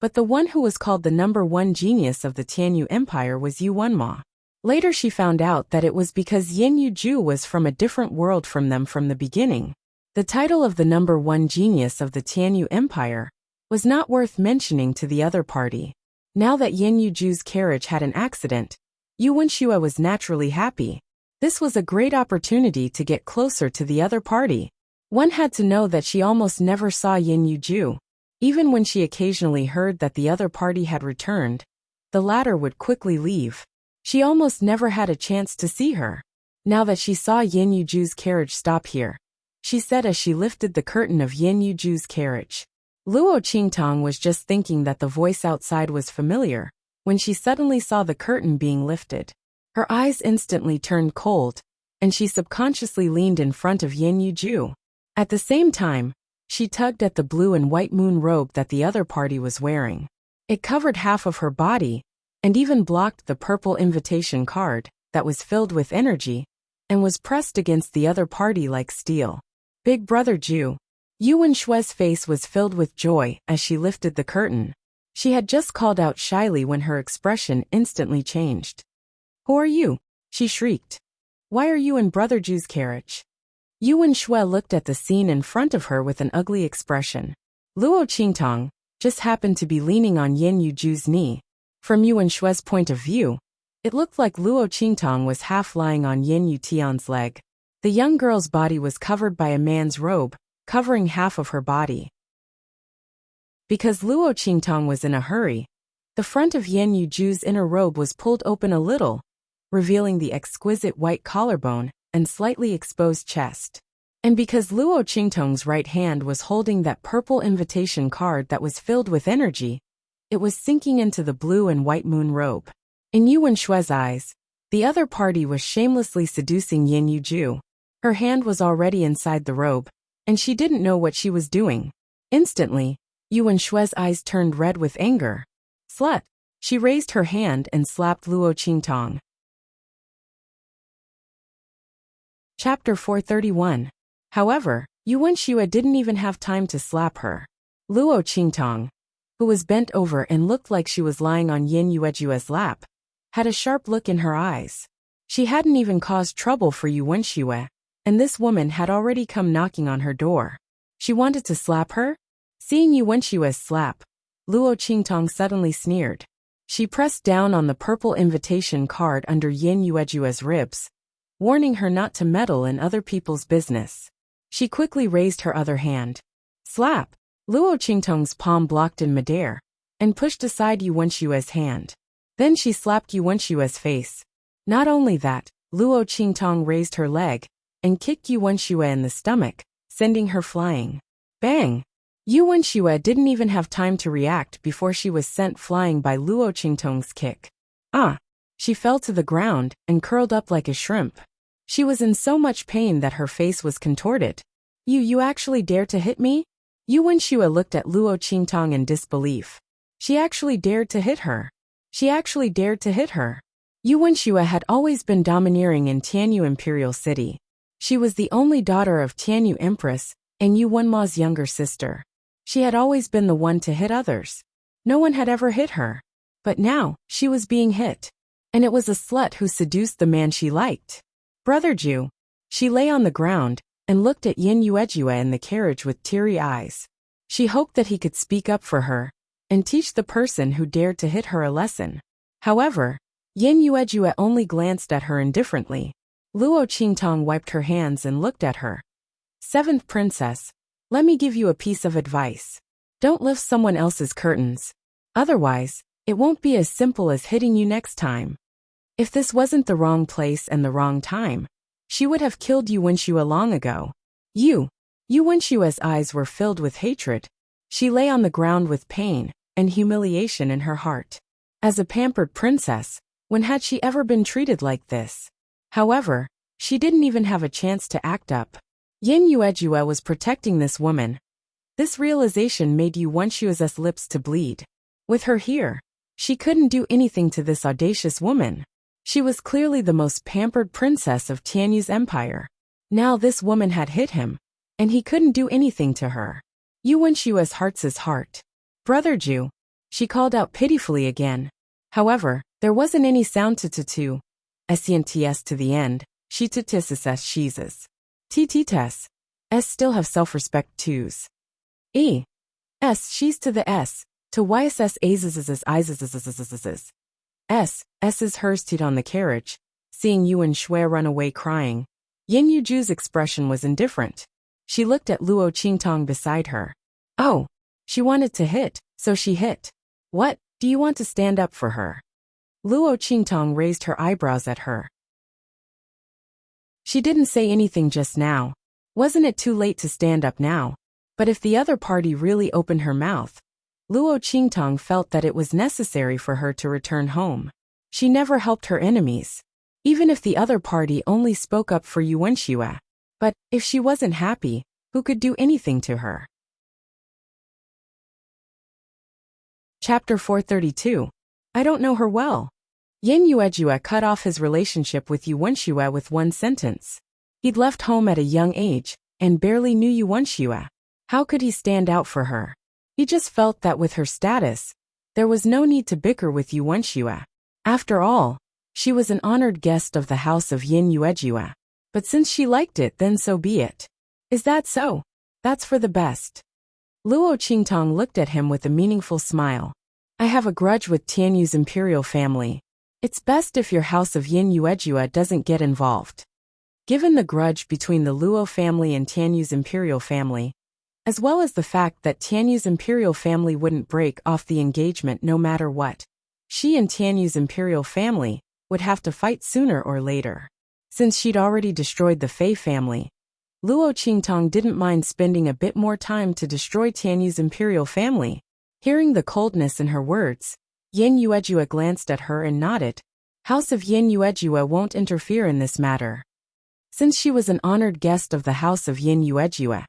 But the one who was called the #1 genius of the Tianyu Empire was Yu Wenma. Later she found out that it was because Yin Yuju was from a different world from them from the beginning. The title of the #1 genius of the Tianyu Empire was not worth mentioning to the other party. Now that Yin Yuju's carriage had an accident, Yu Wenxue was naturally happy. This was a great opportunity to get closer to the other party. One had to know that she almost never saw Yin Yuju. Even when she occasionally heard that the other party had returned, the latter would quickly leave. She almost never had a chance to see her. Now that she saw Yin Yuju's carriage stop here, she said as she lifted the curtain of Yin Yuju's carriage. Luo Qingtong was just thinking that the voice outside was familiar, when she suddenly saw the curtain being lifted. Her eyes instantly turned cold, and she subconsciously leaned in front of Yin Yuju. At the same time, she tugged at the blue and white moon robe that the other party was wearing. It covered half of her body, and even blocked the purple invitation card that was filled with energy, and was pressed against the other party like steel. Big Brother Ju. Yu Wenshue's face was filled with joy as she lifted the curtain. She had just called out shyly when her expression instantly changed. "Who are you?" she shrieked. "Why are you in Brother Ju's carriage?" Yu Wenxue looked at the scene in front of her with an ugly expression. Luo Qingtong just happened to be leaning on Yin Yuju's knee. From Yu Wenshue's point of view, it looked like Luo Qingtong was half lying on Yin Yutian's leg. The young girl's body was covered by a man's robe, covering half of her body. Because Luo Qingtong was in a hurry, the front of Yin Yuju's inner robe was pulled open a little, revealing the exquisite white collarbone and slightly exposed chest. And because Luo Qingtong's right hand was holding that purple invitation card that was filled with energy, it was sinking into the blue and white moon robe. In Yu Wenshue's eyes, the other party was shamelessly seducing Yin Yuju. Her hand was already inside the robe, and she didn't know what she was doing. Instantly, Yu Wenshue's eyes turned red with anger. "Slut!" She raised her hand and slapped Luo Qingtong. Chapter 431. However, Yu Wenxue didn't even have time to slap her. Luo Qingtong, who was bent over and looked like she was lying on Yin Yuejue's lap, had a sharp look in her eyes. She hadn't even caused trouble for Yu Wenxue, and this woman had already come knocking on her door. She wanted to slap her? Seeing Yu Wenshue's slap, Luo Qingtong suddenly sneered. She pressed down on the purple invitation card under Yin Yuejue's ribs, warning her not to meddle in other people's business. She quickly raised her other hand. Slap! Luo Qingtong's palm blocked in midair, and pushed aside Yu Wenshue's hand. Then she slapped Yu Wenshue's face. Not only that, Luo Qingtong raised her leg, and kicked Yu Wenxue in the stomach, sending her flying. Bang! Yu Wenxue didn't even have time to react before she was sent flying by Luo Qingtong's kick. She fell to the ground and curled up like a shrimp. She was in so much pain that her face was contorted. You actually dare to hit me?" Yu Wenxue looked at Luo Qingtong in disbelief. She actually dared to hit her. She actually dared to hit her. Yu Wenxue had always been domineering in Tianyu Imperial City. She was the only daughter of Tianyu Empress and Yu Wenma's younger sister. She had always been the one to hit others. No one had ever hit her. But now, she was being hit. And it was a slut who seduced the man she liked. Brother Ju. She lay on the ground and looked at Yin Yuejue in the carriage with teary eyes. She hoped that he could speak up for her and teach the person who dared to hit her a lesson. However, Yin Yuejue only glanced at her indifferently. Luo Qingtong wiped her hands and looked at her. "Seventh princess, let me give you a piece of advice. Don't lift someone else's curtains. Otherwise, it won't be as simple as hitting you next time." If this wasn't the wrong place and the wrong time, she would have killed Yu Wenxue long ago. Yu Wenshue's eyes were filled with hatred. She lay on the ground with pain and humiliation in her heart. As a pampered princess, When had she ever been treated like this? However, she didn't even have a chance to act up. Yin Yuejue was protecting this woman. This realization made Yu Wenshua's lips to bleed. With her here, she couldn't do anything to this audacious woman. She was clearly the most pampered princess of Tianyu's empire. Now this woman had hit him, and he couldn't do anything to her. Yu Wenshua's heart's heart. Brother Ju, she called out pitifully again. However, there wasn't any sound to SENTS to the end. She to TSS she's. TTTS. S still have self-respect twos. E. S she's to the S. To YSS Az's. S is hers tit on the carriage. Seeing Yuan Shui run away crying, Yin Yuju's expression was indifferent. She looked at Luo Qingtong beside her. Oh, she wanted to hit, so she hit. What, do you want to stand up for her? Luo Qingtong raised her eyebrows at her. She didn't say anything just now. Wasn't it too late to stand up now? But if the other party really opened her mouth, Luo Qingtong felt that it was necessary for her to return home. She never helped her enemies, even if the other party only spoke up for Yu Wenxue. But if she wasn't happy, who could do anything to her? Chapter 432. I don't know her well. Yin Yuejue cut off his relationship with Yu Wenxue with one sentence. He'd left home at a young age, and barely knew Yu Wenxue. How could he stand out for her? He just felt that with her status, there was no need to bicker with Yu Wenxue. After all, she was an honored guest of the house of Yin Yuejue. But since she liked it, then so be it. Is that so? That's for the best. Luo Qingtong looked at him with a meaningful smile. I have a grudge with Tianyu's imperial family. It's best if your house of Yin Yuejue doesn't get involved. Given the grudge between the Luo family and Tianyu's imperial family, as well as the fact that Tianyu's imperial family wouldn't break off the engagement no matter what, she and Tianyu's imperial family would have to fight sooner or later. Since she'd already destroyed the Fei family, Luo Qingtong didn't mind spending a bit more time to destroy Tianyu's imperial family. Hearing the coldness in her words, Yin Yuejue glanced at her and nodded. House of Yin Yuejue won't interfere in this matter. Since she was an honored guest of the house of Yin Yuejue,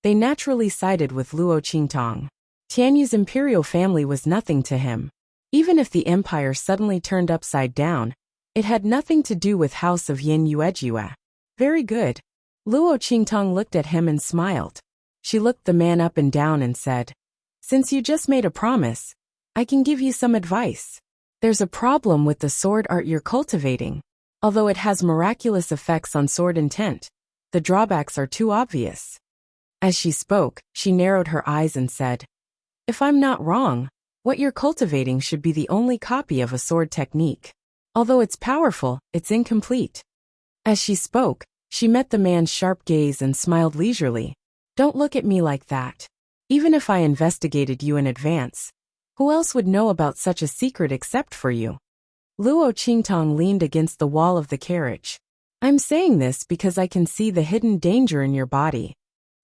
they naturally sided with Luo Qingtong. Tianyu's imperial family was nothing to him. Even if the empire suddenly turned upside down, it had nothing to do with house of Yin Yuejue. Very good. Luo Qingtong looked at him and smiled. She looked the man up and down and said, Since you just made a promise, I can give you some advice. There's a problem with the sword art you're cultivating. Although it has miraculous effects on sword intent, the drawbacks are too obvious. As she spoke, she narrowed her eyes and said, If I'm not wrong, what you're cultivating should be the only copy of a sword technique. Although it's powerful, it's incomplete. As she spoke, she met the man's sharp gaze and smiled leisurely. Don't look at me like that. Even if I investigated you in advance, who else would know about such a secret except for you? Luo Qingtong leaned against the wall of the carriage. I'm saying this because I can see the hidden danger in your body.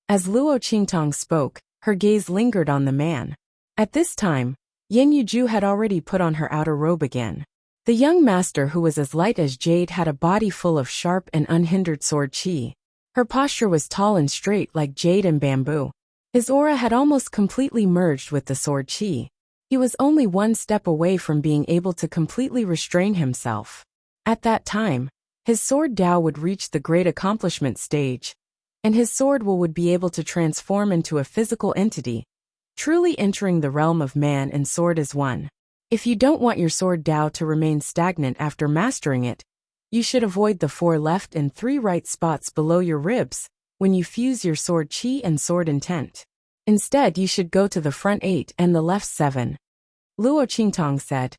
As Luo Qingtong spoke, her gaze lingered on the man. At this time, Yin Yuju had already put on her outer robe again. The young master, who was as light as jade, had a body full of sharp and unhindered sword qi. Her posture was tall and straight like jade and bamboo. His aura had almost completely merged with the sword qi. He was only one step away from being able to completely restrain himself. At that time, his sword Dao would reach the great accomplishment stage, and his sword will would be able to transform into a physical entity, truly entering the realm of man and sword as one. If you don't want your sword Dao to remain stagnant after mastering it, you should avoid the 4 left and 3 right spots below your ribs when you fuse your sword qi and sword intent. Instead, you should go to the front 8 and the left 7. Luo Qingtong said.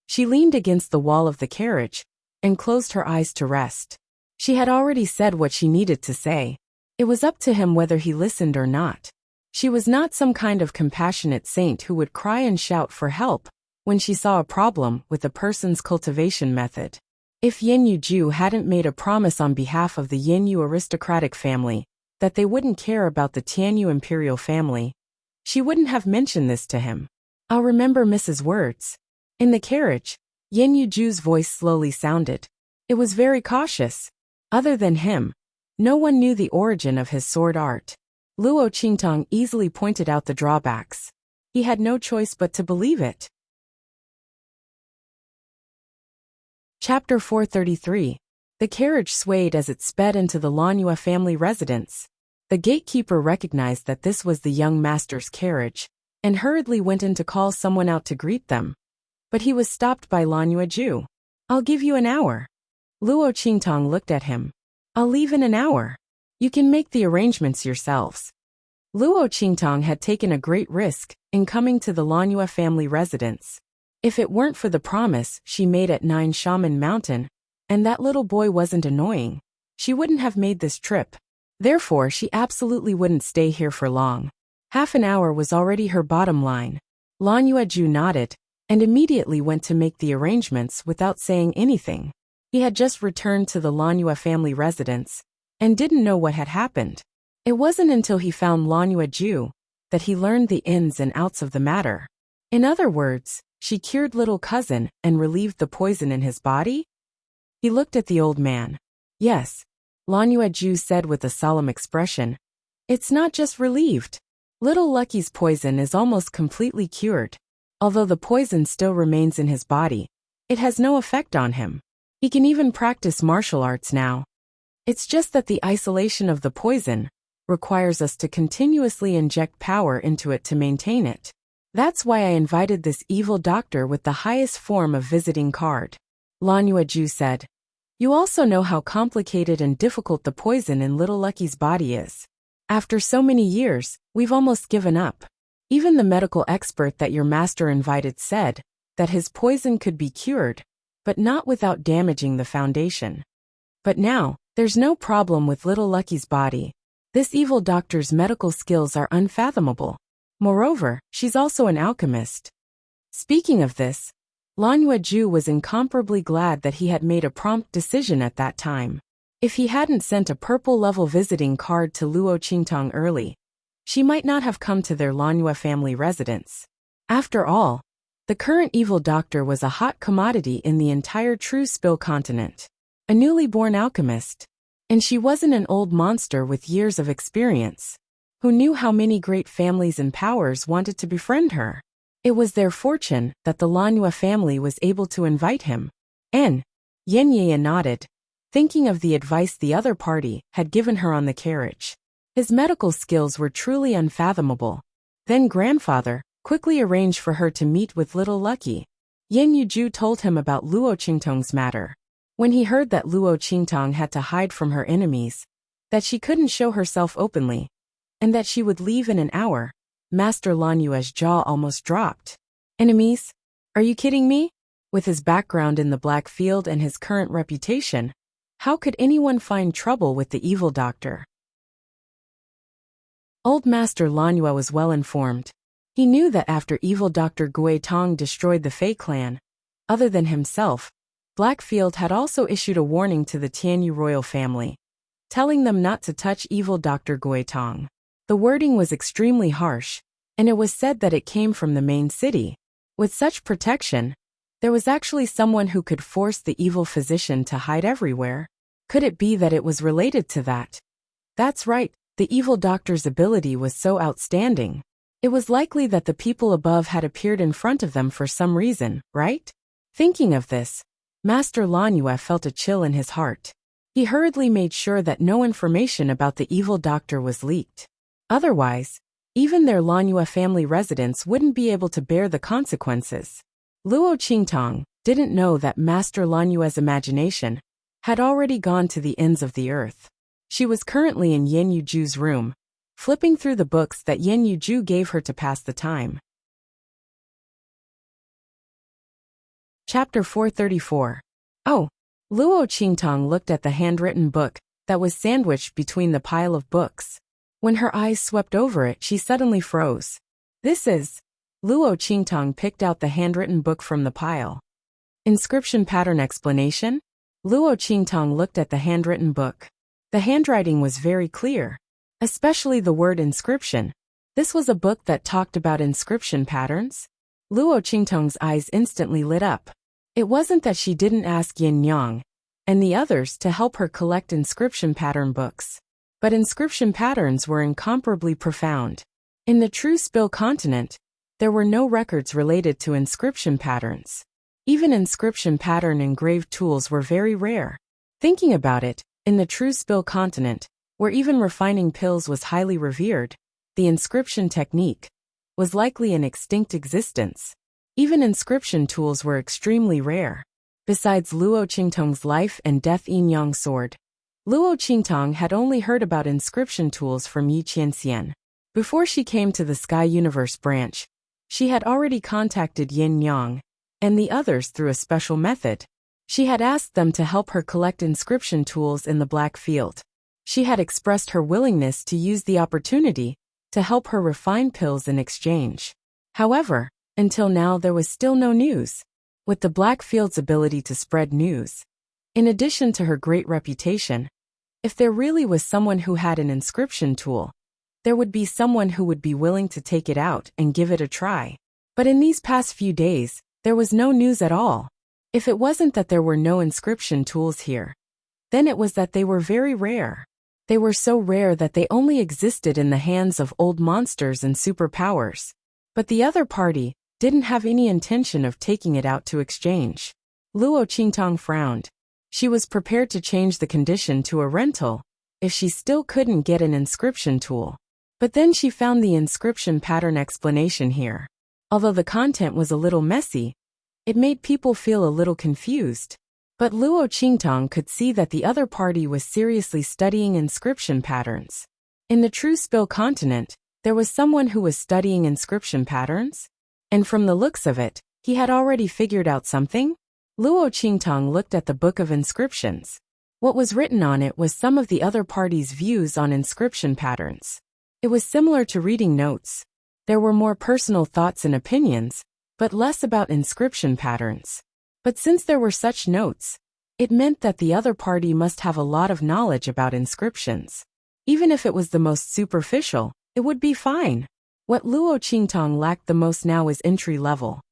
She leaned against the wall of the carriage and closed her eyes to rest. She had already said what she needed to say. It was up to him whether he listened or not. She was not some kind of compassionate saint who would cry and shout for help when she saw a problem with a person's cultivation method. If Yin Yuju hadn't made a promise on behalf of the Yin Yu aristocratic family that they wouldn't care about the Tianyu imperial family, she wouldn't have mentioned this to him. I'll remember Mrs. Words. In the carriage, Yin Yuju's voice slowly sounded. It was very cautious. Other than him, no one knew the origin of his sword art. Luo Qingtong easily pointed out the drawbacks. He had no choice but to believe it. Chapter 433. The carriage swayed as it sped into the Lanyue family residence. The gatekeeper recognized that this was the young master's carriage, and hurriedly went in to call someone out to greet them. But he was stopped by Lanyue Ju. "I'll give you an hour." Luo Qingtong looked at him. "I'll leave in an hour. You can make the arrangements yourselves." Luo Qingtong had taken a great risk in coming to the Lanyue family residence. If it weren't for the promise she made at 9 Shaman Mountain, and that little boy wasn't annoying, she wouldn't have made this trip. Therefore, she absolutely wouldn't stay here for long. Half an hour was already her bottom line. Lanyue Ju nodded, and immediately went to make the arrangements without saying anything. He had just returned to the Lanyue family residence, and didn't know what had happened. It wasn't until he found Lanyue Ju that he learned the ins and outs of the matter. In other words, she cured little cousin and relieved the poison in his body? He looked at the old man. "Yes," Lanyue Ju said with a solemn expression. "It's not just relieved. Little Lucky's poison is almost completely cured. Although the poison still remains in his body, it has no effect on him. He can even practice martial arts now. It's just that the isolation of the poison requires us to continuously inject power into it to maintain it. That's why I invited this evil doctor with the highest form of visiting card," Lanyue Ju said. "You also know how complicated and difficult the poison in Little Lucky's body is. After so many years, we've almost given up. Even the medical expert that your master invited said that his poison could be cured, but not without damaging the foundation. But now, there's no problem with Little Lucky's body. This evil doctor's medical skills are unfathomable. Moreover, she's also an alchemist." Speaking of this, Lanyue Ju was incomparably glad that he had made a prompt decision at that time. If he hadn't sent a purple-level visiting card to Luo Qingtong early, she might not have come to their Lanyue family residence. After all, the current evil doctor was a hot commodity in the entire True Spill continent. A newly born alchemist. And she wasn't an old monster with years of experience. Who knew how many great families and powers wanted to befriend her? It was their fortune that the Lanyue family was able to invite him. And Yin Ye nodded, thinking of the advice the other party had given her on the carriage. His medical skills were truly unfathomable. Then grandfather quickly arranged for her to meet with Little Lucky. Yin Yuju told him about Luo Qingtong's matter. When he heard that Luo Qingtong had to hide from her enemies, that she couldn't show herself openly, and that she would leave in an hour, Master Lanyue's jaw almost dropped. Enemies? Are you kidding me? With his background in the Black Field and his current reputation, how could anyone find trouble with the evil doctor? Old Master Lanyue was well informed. He knew that after evil Dr. Gui Tong destroyed the Fei clan, other than himself, Blackfield had also issued a warning to the Tianyu royal family, telling them not to touch evil Dr. Gui Tong. The wording was extremely harsh, and it was said that it came from the main city. With such protection, there was actually someone who could force the evil physician to hide everywhere. Could it be that it was related to that? That's right, the evil doctor's ability was so outstanding. It was likely that the people above had appeared in front of them for some reason, right? Thinking of this, Master Lanyue felt a chill in his heart. He hurriedly made sure that no information about the evil doctor was leaked. Otherwise, even their Lanyue family residence wouldn't be able to bear the consequences. Luo Qingtong didn't know that Master Lanyue's imagination had already gone to the ends of the earth. She was currently in Yin Yuju's room, flipping through the books that Yin Yuju gave her to pass the time. Chapter 434. Oh, Luo Qingtong looked at the handwritten book that was sandwiched between the pile of books. When her eyes swept over it, she suddenly froze. This is... Luo Qingtong picked out the handwritten book from the pile. Inscription pattern explanation? Luo Qingtong looked at the handwritten book. The handwriting was very clear, especially the word inscription. This was a book that talked about inscription patterns. Luo Qingtong's eyes instantly lit up. It wasn't that she didn't ask Yin Yang and the others to help her collect inscription pattern books. But inscription patterns were incomparably profound. In the true Spill continent, there were no records related to inscription patterns. Even inscription pattern engraved tools were very rare. Thinking about it, in the true Spill continent, where even refining pills was highly revered, the inscription technique was likely an extinct existence. Even inscription tools were extremely rare. Besides Luo Qingtong's life and death yin yang sword, Luo Qingtong had only heard about inscription tools from Yi Qianxian. Before she came to the Sky Universe branch, she had already contacted Yin Yang and the others through a special method. She had asked them to help her collect inscription tools in the Black Field. She had expressed her willingness to use the opportunity to help her refine pills in exchange. However, until now there was still no news. With the Black Field's ability to spread news, in addition to her great reputation, if there really was someone who had an inscription tool, there would be someone who would be willing to take it out and give it a try. But in these past few days, there was no news at all. If it wasn't that there were no inscription tools here, then it was that they were very rare. They were so rare that they only existed in the hands of old monsters and superpowers. But the other party didn't have any intention of taking it out to exchange. Luo Qingtong frowned. She was prepared to change the condition to a rental if she still couldn't get an inscription tool. But then she found the inscription pattern explanation here. Although the content was a little messy, it made people feel a little confused. But Luo Qingtong could see that the other party was seriously studying inscription patterns. In the true Spill continent, there was someone who was studying inscription patterns? And from the looks of it, he had already figured out something? Luo Qingtong looked at the book of inscriptions. What was written on it was some of the other party's views on inscription patterns. It was similar to reading notes. There were more personal thoughts and opinions, but less about inscription patterns. But since there were such notes, it meant that the other party must have a lot of knowledge about inscriptions. Even if it was the most superficial, it would be fine. What Luo Qingtong lacked the most now is entry level.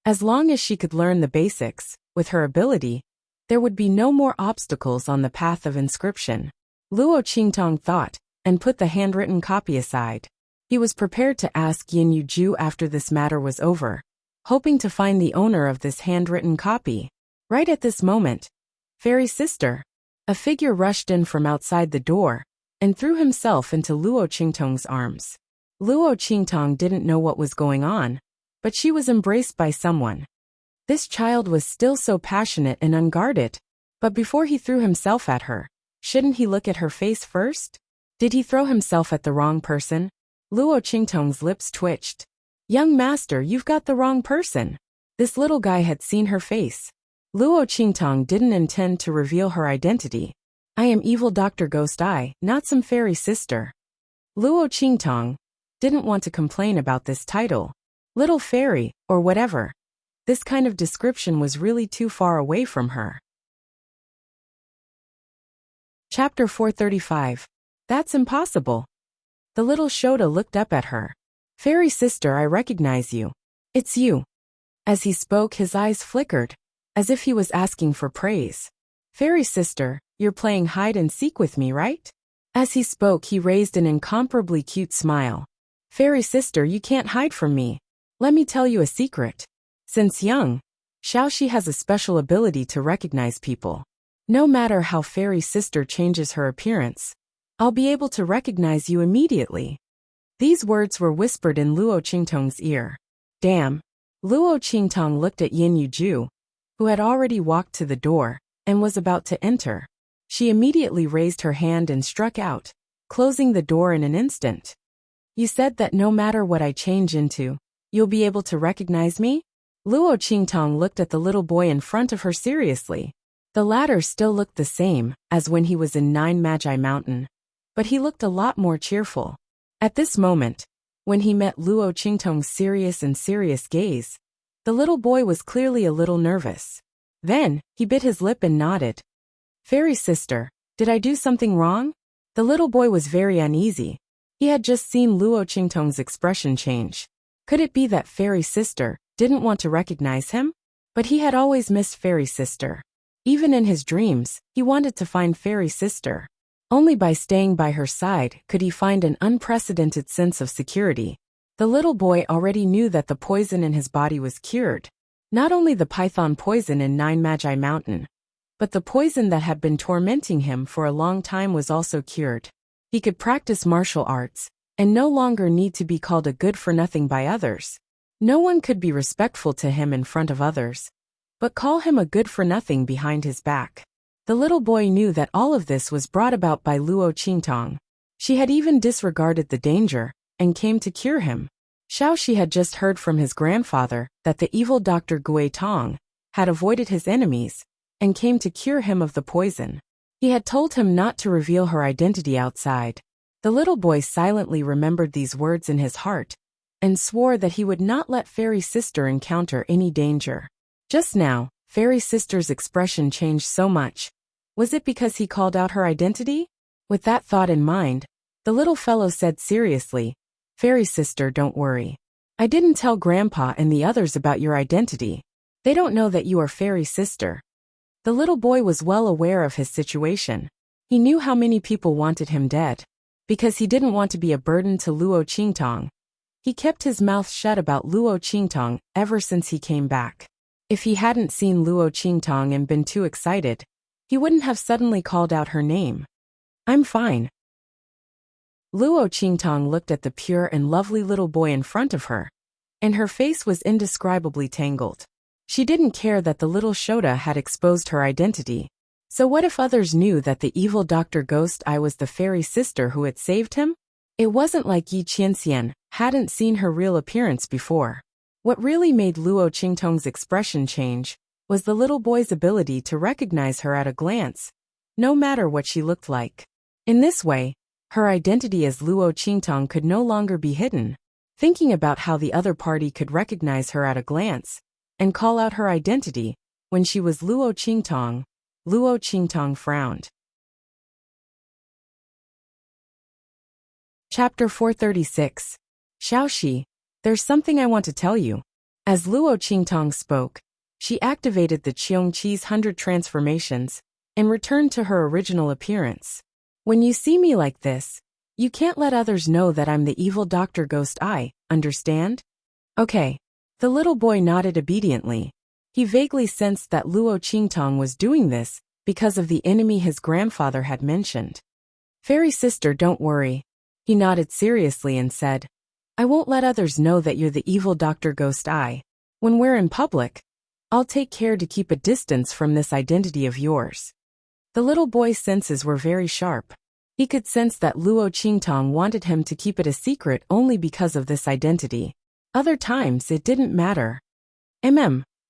As long as she could learn the basics, with her ability, there would be no more obstacles on the path of inscription. Luo Qingtong thought, and put the handwritten copy aside. He was prepared to ask Yin Yuju after this matter was over, hoping to find the owner of this handwritten copy. Right at this moment, Fairy Sister, a figure rushed in from outside the door and threw himself into Luo Qingtong's arms. Luo Qingtong didn't know what was going on, but she was embraced by someone. This child was still so passionate and unguarded, but before he threw himself at her, shouldn't he look at her face first? Did he throw himself at the wrong person? Luo Qingtong's lips twitched. Young master, you've got the wrong person. This little guy had seen her face. Luo Qingtong didn't intend to reveal her identity. I am evil Dr. Ghost Eye, not some fairy sister. Luo Qingtong didn't want to complain about this title. Little fairy, or whatever. This kind of description was really too far away from her. Chapter 435. That's impossible. The little Shota looked up at her. Fairy sister, I recognize you. It's you. As he spoke, his eyes flickered, as if he was asking for praise. Fairy sister, you're playing hide and seek with me, right? As he spoke, he raised an incomparably cute smile. Fairy sister, you can't hide from me. Let me tell you a secret. Since young, Xiaoxi has a special ability to recognize people. No matter how Fairy sister changes her appearance, I'll be able to recognize you immediately. These words were whispered in Luo Qingtong's ear. Damn. Luo Qingtong looked at Yin Yuju, who had already walked to the door and was about to enter. She immediately raised her hand and struck out, closing the door in an instant. You said that no matter what I change into, you'll be able to recognize me? Luo Qingtong looked at the little boy in front of her seriously. The latter still looked the same as when he was in Nine Magi Mountain, but he looked a lot more cheerful. At this moment, when he met Luo Qingtong's serious gaze, the little boy was clearly a little nervous. Then, he bit his lip and nodded. Fairy sister, did I do something wrong? The little boy was very uneasy. He had just seen Luo Qingtong's expression change. Could it be that Fairy sister didn't want to recognize him? But he had always missed Fairy Sister. Even in his dreams, he wanted to find Fairy Sister. Only by staying by her side could he find an unprecedented sense of security. The little boy already knew that the poison in his body was cured. Not only the python poison in Nine Magi Mountain, but the poison that had been tormenting him for a long time was also cured. He could practice martial arts, and no longer need to be called a good-for-nothing by others. No one could be respectful to him in front of others, but call him a good-for-nothing behind his back. The little boy knew that all of this was brought about by Luo Qingtong. She had even disregarded the danger, and came to cure him. Xiaoxi had just heard from his grandfather that the evil Dr. Gui Tong had avoided his enemies, and came to cure him of the poison. He had told him not to reveal her identity outside. The little boy silently remembered these words in his heart, and swore that he would not let Fairy Sister encounter any danger. Just now, Fairy Sister's expression changed so much. Was it because he called out her identity? With that thought in mind, the little fellow said seriously, "Fairy Sister, don't worry. I didn't tell Grandpa and the others about your identity. They don't know that you are Fairy Sister." The little boy was well aware of his situation. He knew how many people wanted him dead. Because he didn't want to be a burden to Luo Qingtong, he kept his mouth shut about Luo Qingtong ever since he came back. If he hadn't seen Luo Qingtong and been too excited, he wouldn't have suddenly called out her name. "I'm fine." Luo Qingtong looked at the pure and lovely little boy in front of her, and her face was indescribably tangled. She didn't care that the little Shota had exposed her identity. So what if others knew that the evil Dr. Ghost Eye was the Fairy Sister who had saved him? It wasn't like Yi Qianxian hadn't seen her real appearance before. What really made Luo Qingtong's expression change was the little boy's ability to recognize her at a glance, no matter what she looked like. In this way, her identity as Luo Qingtong could no longer be hidden. Thinking about how the other party could recognize her at a glance and call out her identity when she was Luo Qingtong frowned. Chapter 436. Xiaoxi, there's something I want to tell you. As Luo Qingtong spoke, she activated the Qiongqi's 100 transformations and returned to her original appearance. When you see me like this, you can't let others know that I'm the evil Dr. Ghost Eye, understand? Okay. The little boy nodded obediently. He vaguely sensed that Luo Qingtong was doing this because of the enemy his grandfather had mentioned. "Fairy Sister, don't worry." He nodded seriously and said, "I won't let others know that you're the evil Dr. Ghost Eye. When we're in public, I'll take care to keep a distance from this identity of yours." The little boy's senses were very sharp. He could sense that Luo Qingtong wanted him to keep it a secret only because of this identity. Other times it didn't matter.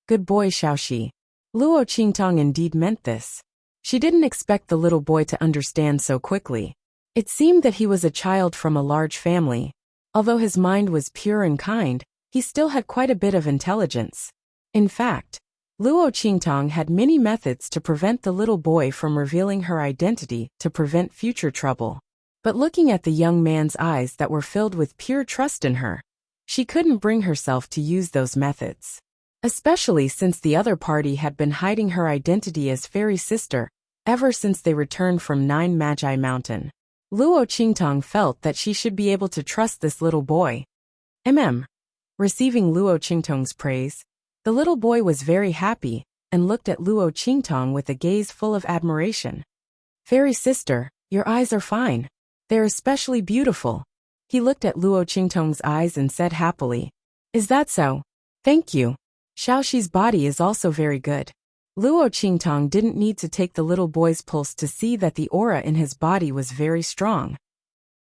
Good boy, Xiaoxi. Luo Qingtong indeed meant this. She didn't expect the little boy to understand so quickly. It seemed that he was a child from a large family. Although his mind was pure and kind, he still had quite a bit of intelligence. In fact, Luo Qingtong had many methods to prevent the little boy from revealing her identity to prevent future trouble. But looking at the young man's eyes that were filled with pure trust in her, she couldn't bring herself to use those methods. Especially since the other party had been hiding her identity as Fairy Sister ever since they returned from Nine Magi Mountain. Luo Qingtong felt that she should be able to trust this little boy. Receiving Luo Qingtong's praise, the little boy was very happy and looked at Luo Qingtong with a gaze full of admiration. "Fairy Sister, your eyes are fine. They're especially beautiful." He looked at Luo Qingtong's eyes and said happily, "Is that so? Thank you. Xiaoxi's body is also very good." Luo Qingtong didn't need to take the little boy's pulse to see that the aura in his body was very strong.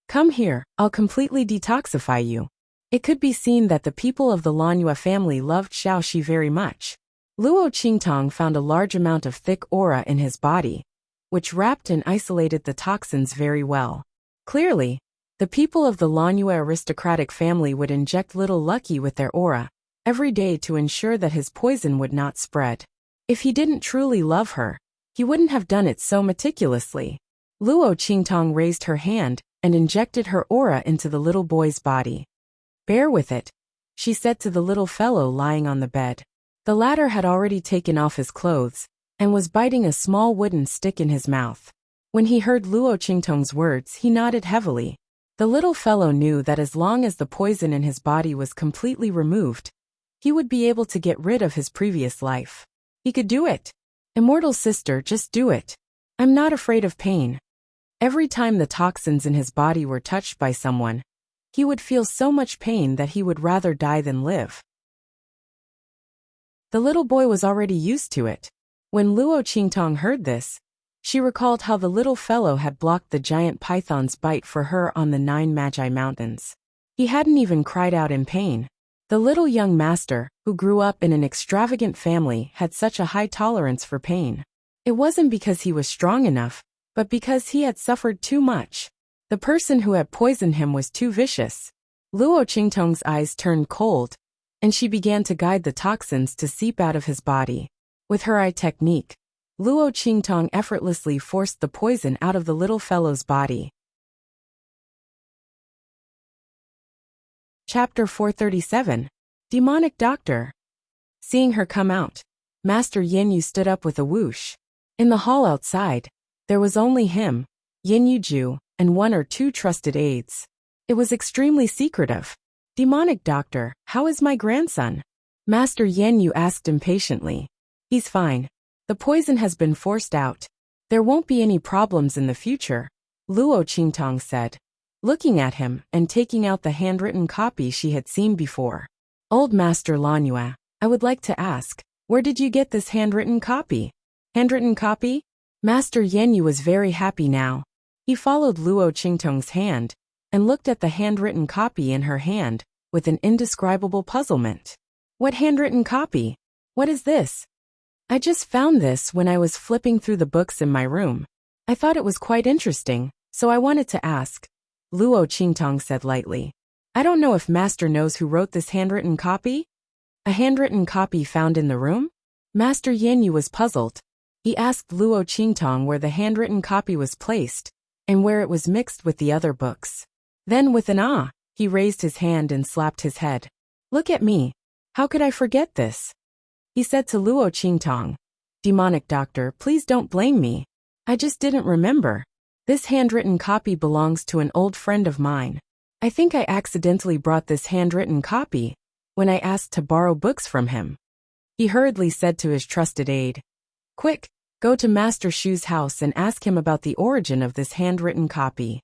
"Come here, I'll completely detoxify you." It could be seen that the people of the Lanyue family loved Xiaoxi very much. Luo Qingtong found a large amount of thick aura in his body, which wrapped and isolated the toxins very well. Clearly, the people of the Lanyue aristocratic family would inject little Lucky with their aura every day to ensure that his poison would not spread. If he didn't truly love her, he wouldn't have done it so meticulously. Luo Qingtong raised her hand and injected her aura into the little boy's body. "Bear with it," she said to the little fellow lying on the bed. The latter had already taken off his clothes and was biting a small wooden stick in his mouth. When he heard Luo Qingtong's words, he nodded heavily. The little fellow knew that as long as the poison in his body was completely removed, he would be able to get rid of his previous life. He could do it. Immortal sister, just do it. I'm not afraid of pain. Every time the toxins in his body were touched by someone, he would feel so much pain that he would rather die than live. The little boy was already used to it. When Luo Qingtong heard this, she recalled how the little fellow had blocked the giant python's bite for her on the 9 Magi Mountains. He hadn't even cried out in pain. The little young master, who grew up in an extravagant family, had such a high tolerance for pain. It wasn't because he was strong enough, but because he had suffered too much. The person who had poisoned him was too vicious. Luo Qingtong's eyes turned cold, and she began to guide the toxins to seep out of his body. With her eye technique, Luo Qingtong effortlessly forced the poison out of the little fellow's body. Chapter 437. Demonic Doctor. Seeing her come out, Master Yin Yu stood up with a whoosh. In the hall outside, there was only him, Yin Yu, and 1 or 2 trusted aides. It was extremely secretive. Demonic Doctor, how is my grandson? Master Yin Yu asked impatiently. He's fine. The poison has been forced out. There won't be any problems in the future, Luo Qingtong said, looking at him and taking out the handwritten copy she had seen before. Old Master Lanhua, I would like to ask, where did you get this handwritten copy? Handwritten copy? Master Yin Yu was very happy now. He followed Luo Qingtong's hand and looked at the handwritten copy in her hand with an indescribable puzzlement. What handwritten copy? What is this? I just found this when I was flipping through the books in my room. I thought it was quite interesting, so I wanted to ask, Luo Qingtong said lightly. I don't know if Master knows who wrote this handwritten copy? A handwritten copy found in the room? Master Yin Yu was puzzled. He asked Luo Qingtong where the handwritten copy was placed and where it was mixed with the other books. Then with an ah, he raised his hand and slapped his head. Look at me. How could I forget this? He said to Luo Qingtong, Demonic Doctor, please don't blame me. I just didn't remember. This handwritten copy belongs to an old friend of mine. I think I accidentally brought this handwritten copy when I asked to borrow books from him. He hurriedly said to his trusted aide, Quick, go to Master Shu's house and ask him about the origin of this handwritten copy.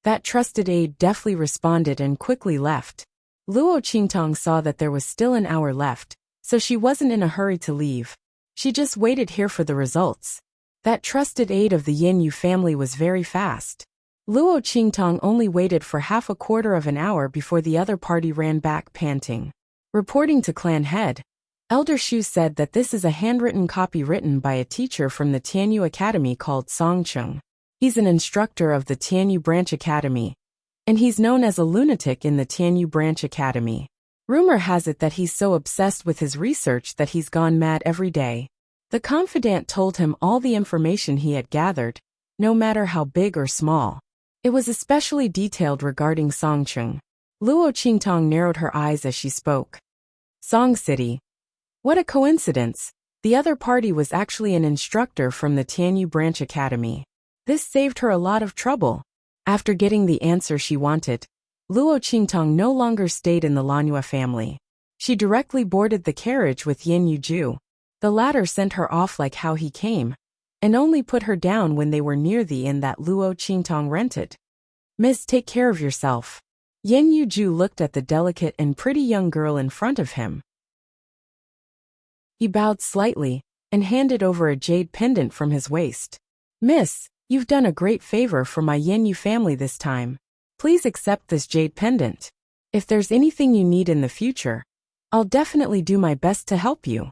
That trusted aide deftly responded and quickly left. Luo Qingtong saw that there was still an hour left, so she wasn't in a hurry to leave. She just waited here for the results. That trusted aide of the Yin Yu family was very fast. Luo Qingtong only waited for half a quarter of an hour before the other party ran back panting. Reporting to clan head, Elder Shu said that this is a handwritten copy written by a teacher from the Tianyu Academy called Songcheng. He's an instructor of the Tianyu Branch Academy, and he's known as a lunatic in the Tianyu Branch Academy. Rumor has it that he's so obsessed with his research that he's gone mad every day. The confidant told him all the information he had gathered, no matter how big or small. It was especially detailed regarding Songcheng. Luo Qingtong narrowed her eyes as she spoke. Song City. What a coincidence. The other party was actually an instructor from the Tianyu Branch Academy. This saved her a lot of trouble. After getting the answer she wanted, Luo Qingtong no longer stayed in the Lanhua family. She directly boarded the carriage with Yin Yu. The latter sent her off like how he came, and only put her down when they were near the inn that Luo Qingtong rented. Miss, take care of yourself. Yin Yu looked at the delicate and pretty young girl in front of him. He bowed slightly and handed over a jade pendant from his waist. Miss, you've done a great favor for my Yin Yu family this time. Please accept this jade pendant. If there's anything you need in the future, I'll definitely do my best to help you.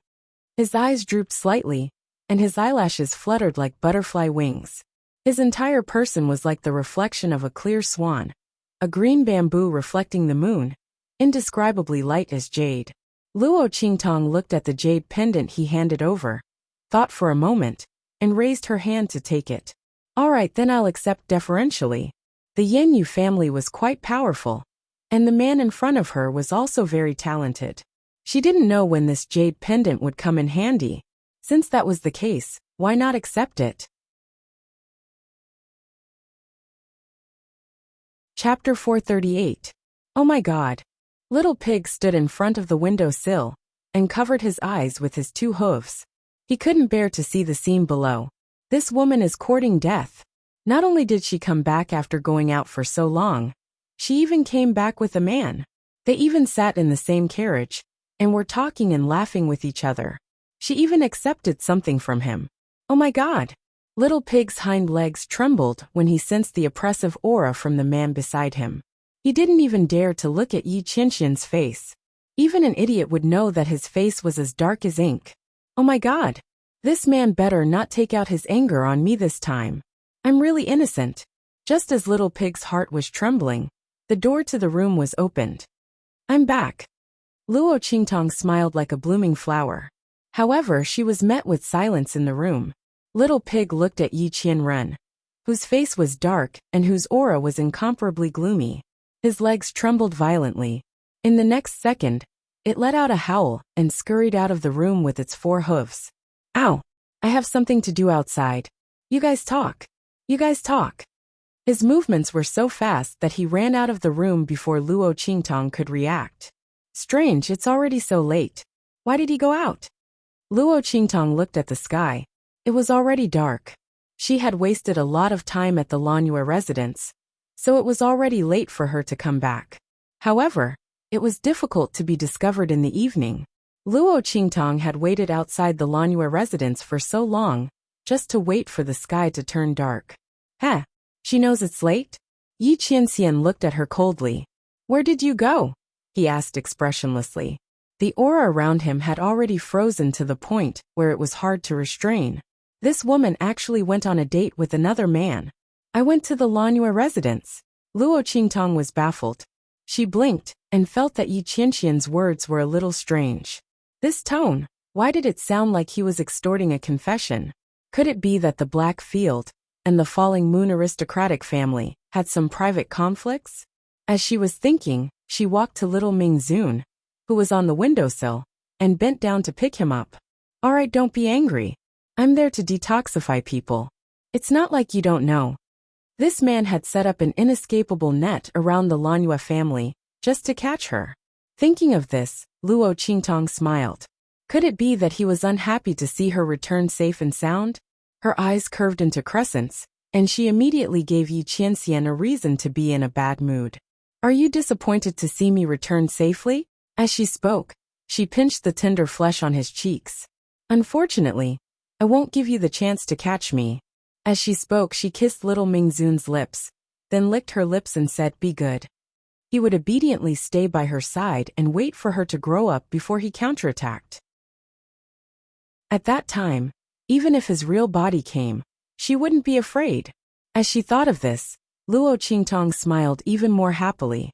His eyes drooped slightly, and his eyelashes fluttered like butterfly wings. His entire person was like the reflection of a clear swan, a green bamboo reflecting the moon, indescribably light as jade. Luo Qingtong looked at the jade pendant he handed over, thought for a moment, and raised her hand to take it. All right, then I'll accept deferentially. The Yin Yu family was quite powerful, and the man in front of her was also very talented. She didn't know when this jade pendant would come in handy. Since that was the case, why not accept it? Chapter 438. Oh my God. Little Pig stood in front of the window sill and covered his eyes with his 2 hooves. He couldn't bear to see the scene below. This woman is courting death. Not only did she come back after going out for so long, she even came back with a man. They even sat in the same carriage and were talking and laughing with each other. She even accepted something from him. Oh my God. Little Pig's hind legs trembled when he sensed the oppressive aura from the man beside him. He didn't even dare to look at Yi Qianxian's face. Even an idiot would know that his face was as dark as ink. Oh my God. This man better not take out his anger on me this time. I'm really innocent. Just as Little Pig's heart was trembling, the door to the room was opened. I'm back. Luo Qingtong smiled like a blooming flower. However, she was met with silence in the room. Little Pig looked at Yi Qianren, whose face was dark and whose aura was incomparably gloomy. His legs trembled violently. In the next second, it let out a howl and scurried out of the room with its 4 hooves. Ow! I have something to do outside. You guys talk. You guys talk. His movements were so fast that he ran out of the room before Luo Qingtong could react. Strange, it's already so late. Why did he go out? Luo Qingtong looked at the sky. It was already dark. She had wasted a lot of time at the Lanyue residence, so it was already late for her to come back. However, it was difficult to be discovered in the evening. Luo Qingtong had waited outside the Lanyue residence for so long, just to wait for the sky to turn dark. Heh, she knows it's late? Yi Qianxian looked at her coldly. Where did you go? He asked expressionlessly. The aura around him had already frozen to the point where it was hard to restrain. This woman actually went on a date with another man. I went to the Lanyue residence. Luo Qingtong was baffled. She blinked and felt that Yi Qianxian's words were a little strange. This tone, why did it sound like he was extorting a confession? Could it be that the Black Field and the Falling Moon aristocratic family had some private conflicts? As she was thinking, she walked to little Ming Zun, who was on the windowsill, and bent down to pick him up. All right, don't be angry. I'm there to detoxify people. It's not like you don't know. This man had set up an inescapable net around the Lanyue family, just to catch her. Thinking of this, Luo Qingtong smiled. Could it be that he was unhappy to see her return safe and sound? Her eyes curved into crescents, and she immediately gave Yi Qianxian a reason to be in a bad mood. Are you disappointed to see me return safely? As she spoke, she pinched the tender flesh on his cheeks. Unfortunately, I won't give you the chance to catch me. As she spoke, she kissed little Ming Zun's lips, then licked her lips and said, be good. He would obediently stay by her side and wait for her to grow up before he counterattacked. At that time, even if his real body came, she wouldn't be afraid. As she thought of this, Luo Qingtong smiled even more happily.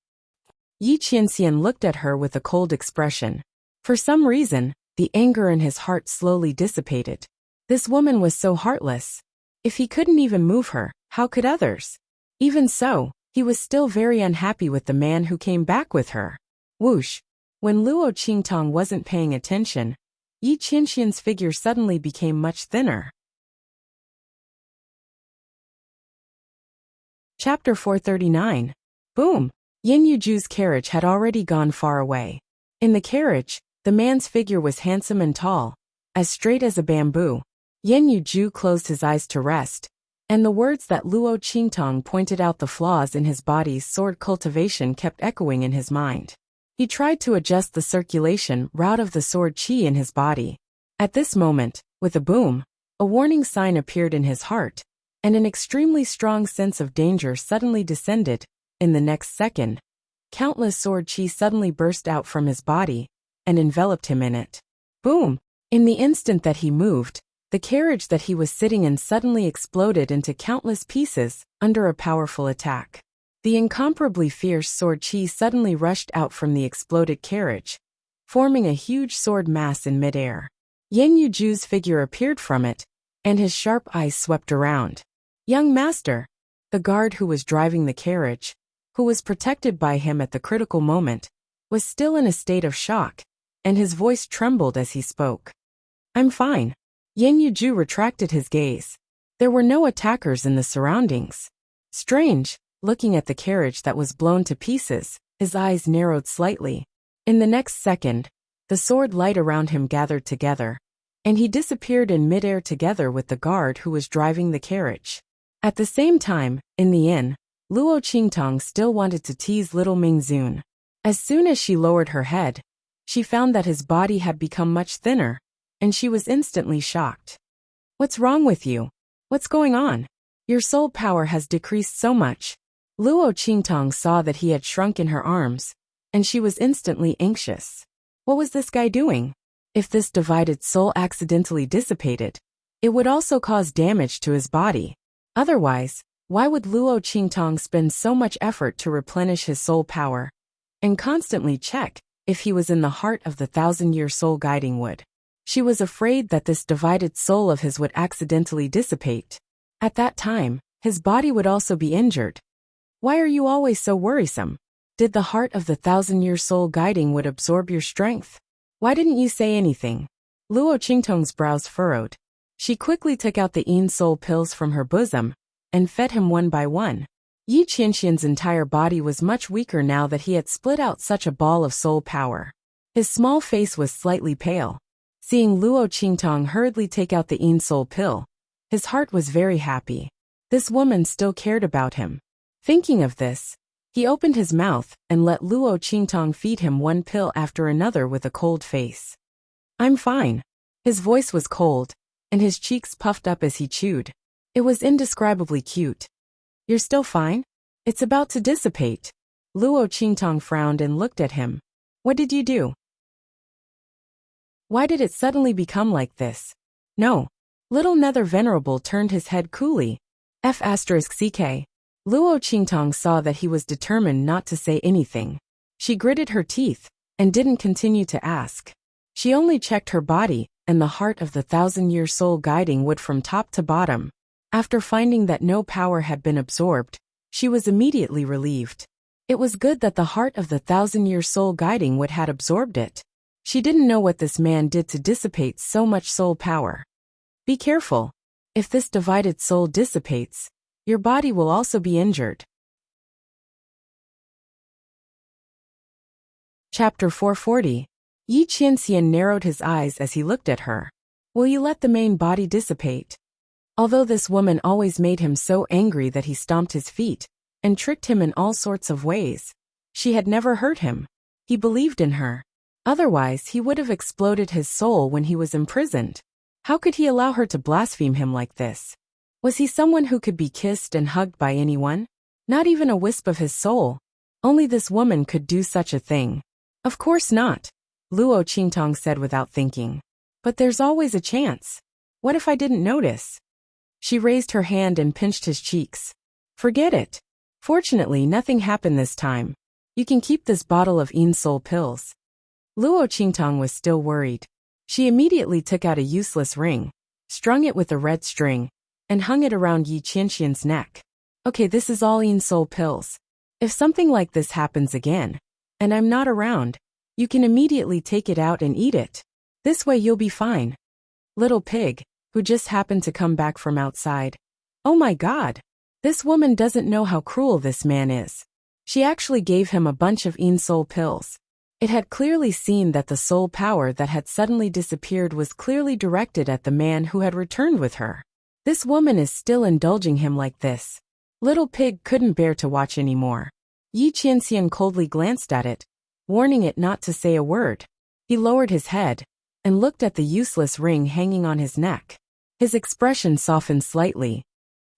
Yi Qianxian looked at her with a cold expression. For some reason, the anger in his heart slowly dissipated. This woman was so heartless. If he couldn't even move her, how could others? Even so, he was still very unhappy with the man who came back with her. Whoosh! When Luo Qingtong wasn't paying attention, Yi Qianxian's figure suddenly became much thinner. Chapter 439. Boom! Yin Yuju's carriage had already gone far away. In the carriage, the man's figure was handsome and tall, as straight as a bamboo. Yin Yuju closed his eyes to rest, and the words that Luo Qingtong pointed out the flaws in his body's sword cultivation kept echoing in his mind. He tried to adjust the circulation route of the sword qi in his body. At this moment, with a boom, a warning sign appeared in his heart, and an extremely strong sense of danger suddenly descended. In the next second, countless sword qi suddenly burst out from his body and enveloped him in it. Boom! In the instant that he moved, the carriage that he was sitting in suddenly exploded into countless pieces under a powerful attack. The incomparably fierce sword qi suddenly rushed out from the exploded carriage, forming a huge sword mass in midair. Yin Yuju's figure appeared from it, and his sharp eyes swept around. Young master, the guard who was driving the carriage, who was protected by him at the critical moment, was still in a state of shock. and his voice trembled as he spoke. I'm fine. Yan Yuju retracted his gaze. There were no attackers in the surroundings. Strange, looking at the carriage that was blown to pieces, his eyes narrowed slightly. In the next second, the sword light around him gathered together, and he disappeared in midair together with the guard who was driving the carriage. At the same time, in the inn, Luo Qingtong still wanted to tease little Mingzun. As soon as she lowered her head, she found that his body had become much thinner, and she was instantly shocked. What's wrong with you? What's going on? Your soul power has decreased so much. Luo Qingtong saw that he had shrunk in her arms, and she was instantly anxious. What was this guy doing? If this divided soul accidentally dissipated, it would also cause damage to his body. Otherwise, why would Luo Qingtong spend so much effort to replenish his soul power and constantly check if he was in the heart of the 1,000-year soul guiding wood? She was afraid that this divided soul of his would accidentally dissipate. At that time, his body would also be injured. Why are you always so worrisome? Did the heart of the 1,000-year soul guiding would absorb your strength? Why didn't you say anything? Luo Qingtong's brows furrowed. She quickly took out the Yin soul pills from her bosom and fed him one by one. Yi Qianxian's entire body was much weaker now that he had split out such a ball of soul power. His small face was slightly pale. Seeing Luo Qingtong hurriedly take out the Yin soul pill, his heart was very happy. This woman still cared about him. Thinking of this, he opened his mouth and let Luo Qingtong feed him one pill after another with a cold face. I'm fine. His voice was cold, and his cheeks puffed up as he chewed. It was indescribably cute. You're still fine? It's about to dissipate. Luo Qingtong frowned and looked at him. What did you do? Why did it suddenly become like this? No. Little Nether Venerable turned his head coolly. F***ck. Luo Qingtong saw that he was determined not to say anything. She gritted her teeth and didn't continue to ask. She only checked her body and the heart of the 1,000-year soul guiding wood from top to bottom. After finding that no power had been absorbed, she was immediately relieved. It was good that the heart of the 1,000-year soul guiding wood had absorbed it. She didn't know what this man did to dissipate so much soul power. Be careful. If this divided soul dissipates, your body will also be injured. Chapter 440. Yi Qianxian narrowed his eyes as he looked at her. Will you let the main body dissipate? Although this woman always made him so angry that he stomped his feet and tricked him in all sorts of ways, she had never hurt him. He believed in her. Otherwise, he would have exploded his soul when he was imprisoned. How could he allow her to blaspheme him like this? Was he someone who could be kissed and hugged by anyone? Not even a wisp of his soul. Only this woman could do such a thing. Of course not, Luo Qingtong said without thinking. But there's always a chance. What if I didn't notice? She raised her hand and pinched his cheeks. Forget it. Fortunately, nothing happened this time. You can keep this bottle of Yin soul pills. Luo Qingtong was still worried. She immediately took out a useless ring, strung it with a red string, and hung it around Yi Qianxian's neck. Okay, this is all Yin soul pills. If something like this happens again, and I'm not around, you can immediately take it out and eat it. This way you'll be fine. Little pig, who just happened to come back from outside. Oh my God! This woman doesn't know how cruel this man is. She actually gave him a bunch of Yin soul pills. It had clearly seen that the soul power that had suddenly disappeared was clearly directed at the man who had returned with her. This woman is still indulging him like this. Little pig couldn't bear to watch anymore. Yi Qianxian coldly glanced at it, warning it not to say a word. He lowered his head and looked at the useless ring hanging on his neck. His expression softened slightly.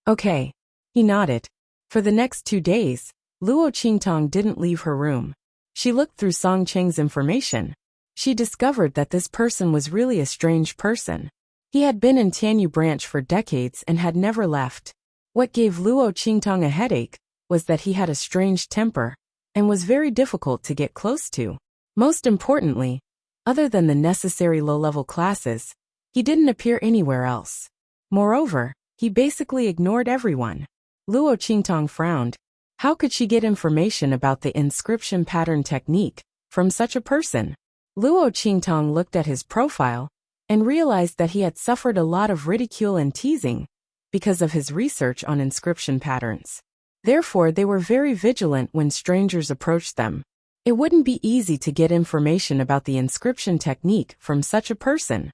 Okay. He nodded. For the next 2 days, Luo Qingtong didn't leave her room. She looked through Song Cheng's information. She discovered that this person was really a strange person. He had been in Tianyu branch for decades and had never left. What gave Luo Qingtong a headache was that he had a strange temper and was very difficult to get close to. Most importantly, other than the necessary low-level classes, he didn't appear anywhere else. Moreover, he basically ignored everyone. Luo Qingtong frowned. How could she get information about the inscription pattern technique from such a person? Luo Qingtong looked at his profile and realized that he had suffered a lot of ridicule and teasing because of his research on inscription patterns. Therefore, they were very vigilant when strangers approached them. It wouldn't be easy to get information about the inscription technique from such a person.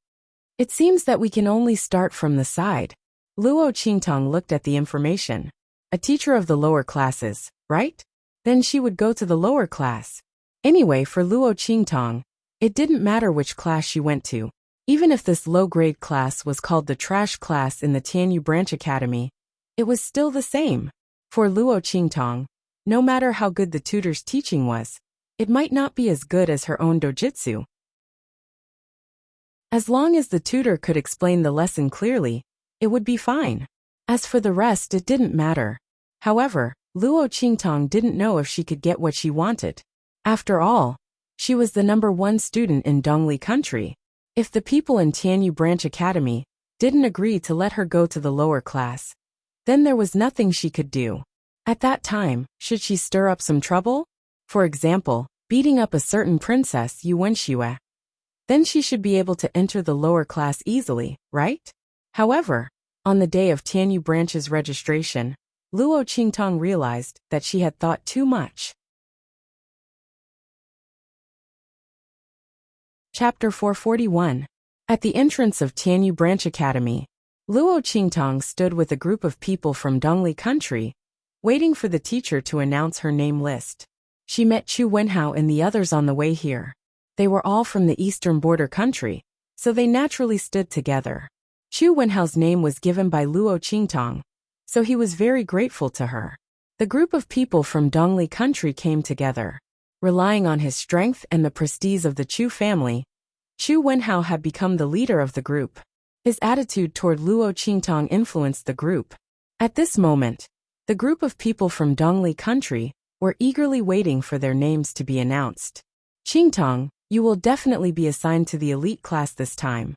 It seems that we can only start from the side. Luo Qingtong looked at the information. A teacher of the lower classes, right? Then she would go to the lower class. Anyway, for Luo Qingtong, it didn't matter which class she went to. Even if this low-grade class was called the trash class in the Tianyu Branch Academy, it was still the same. For Luo Qingtong, no matter how good the tutor's teaching was, it might not be as good as her own dojutsu. As long as the tutor could explain the lesson clearly, it would be fine. As for the rest, it didn't matter. However, Luo Qingtong didn't know if she could get what she wanted. After all, she was the #1 student in Dongli country. If the people in Tianyu Branch Academy didn't agree to let her go to the lower class, then there was nothing she could do. At that time, should she stir up some trouble? For example, beating up a certain princess Yuanxue. Then she should be able to enter the lower class easily, right? However, on the day of Tianyu Branch's registration, Luo Qingtong realized that she had thought too much. Chapter 441. At the entrance of Tianyu Branch Academy, Luo Qingtong stood with a group of people from Dongli country, waiting for the teacher to announce her name list. She met Chu Wenhao and the others on the way here. They were all from the eastern border country, so they naturally stood together. Chu Wenhao's name was given by Luo Qingtong, so he was very grateful to her. The group of people from Dongli country came together. Relying on his strength and the prestige of the Chu family, Chu Wenhao had become the leader of the group. His attitude toward Luo Qingtong influenced the group. At this moment, the group of people from Dongli country were eagerly waiting for their names to be announced. Qingtong, you will definitely be assigned to the elite class this time.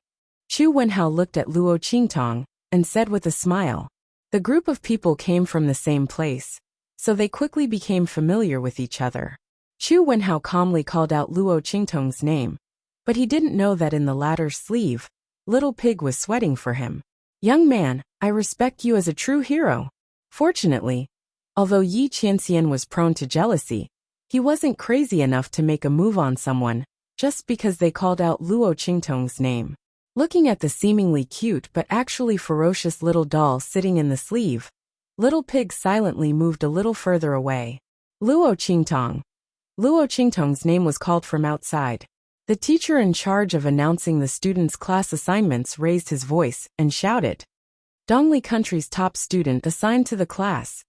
Chu Wenhao looked at Luo Qingtong and said with a smile. The group of people came from the same place, so they quickly became familiar with each other. Chu Wenhao calmly called out Luo Qingtong's name, but he didn't know that in the latter's sleeve, Little Pig was sweating for him. Young man, I respect you as a true hero. Fortunately, although Yi Qianxian was prone to jealousy, he wasn't crazy enough to make a move on someone just because they called out Luo Qingtong's name. Looking at the seemingly cute but actually ferocious little doll sitting in the sleeve, Little Pig silently moved a little further away. Luo Qingtong. Luo Qingtong's name was called from outside. The teacher in charge of announcing the students' class assignments raised his voice and shouted. Dongli country's top student assigned to the class.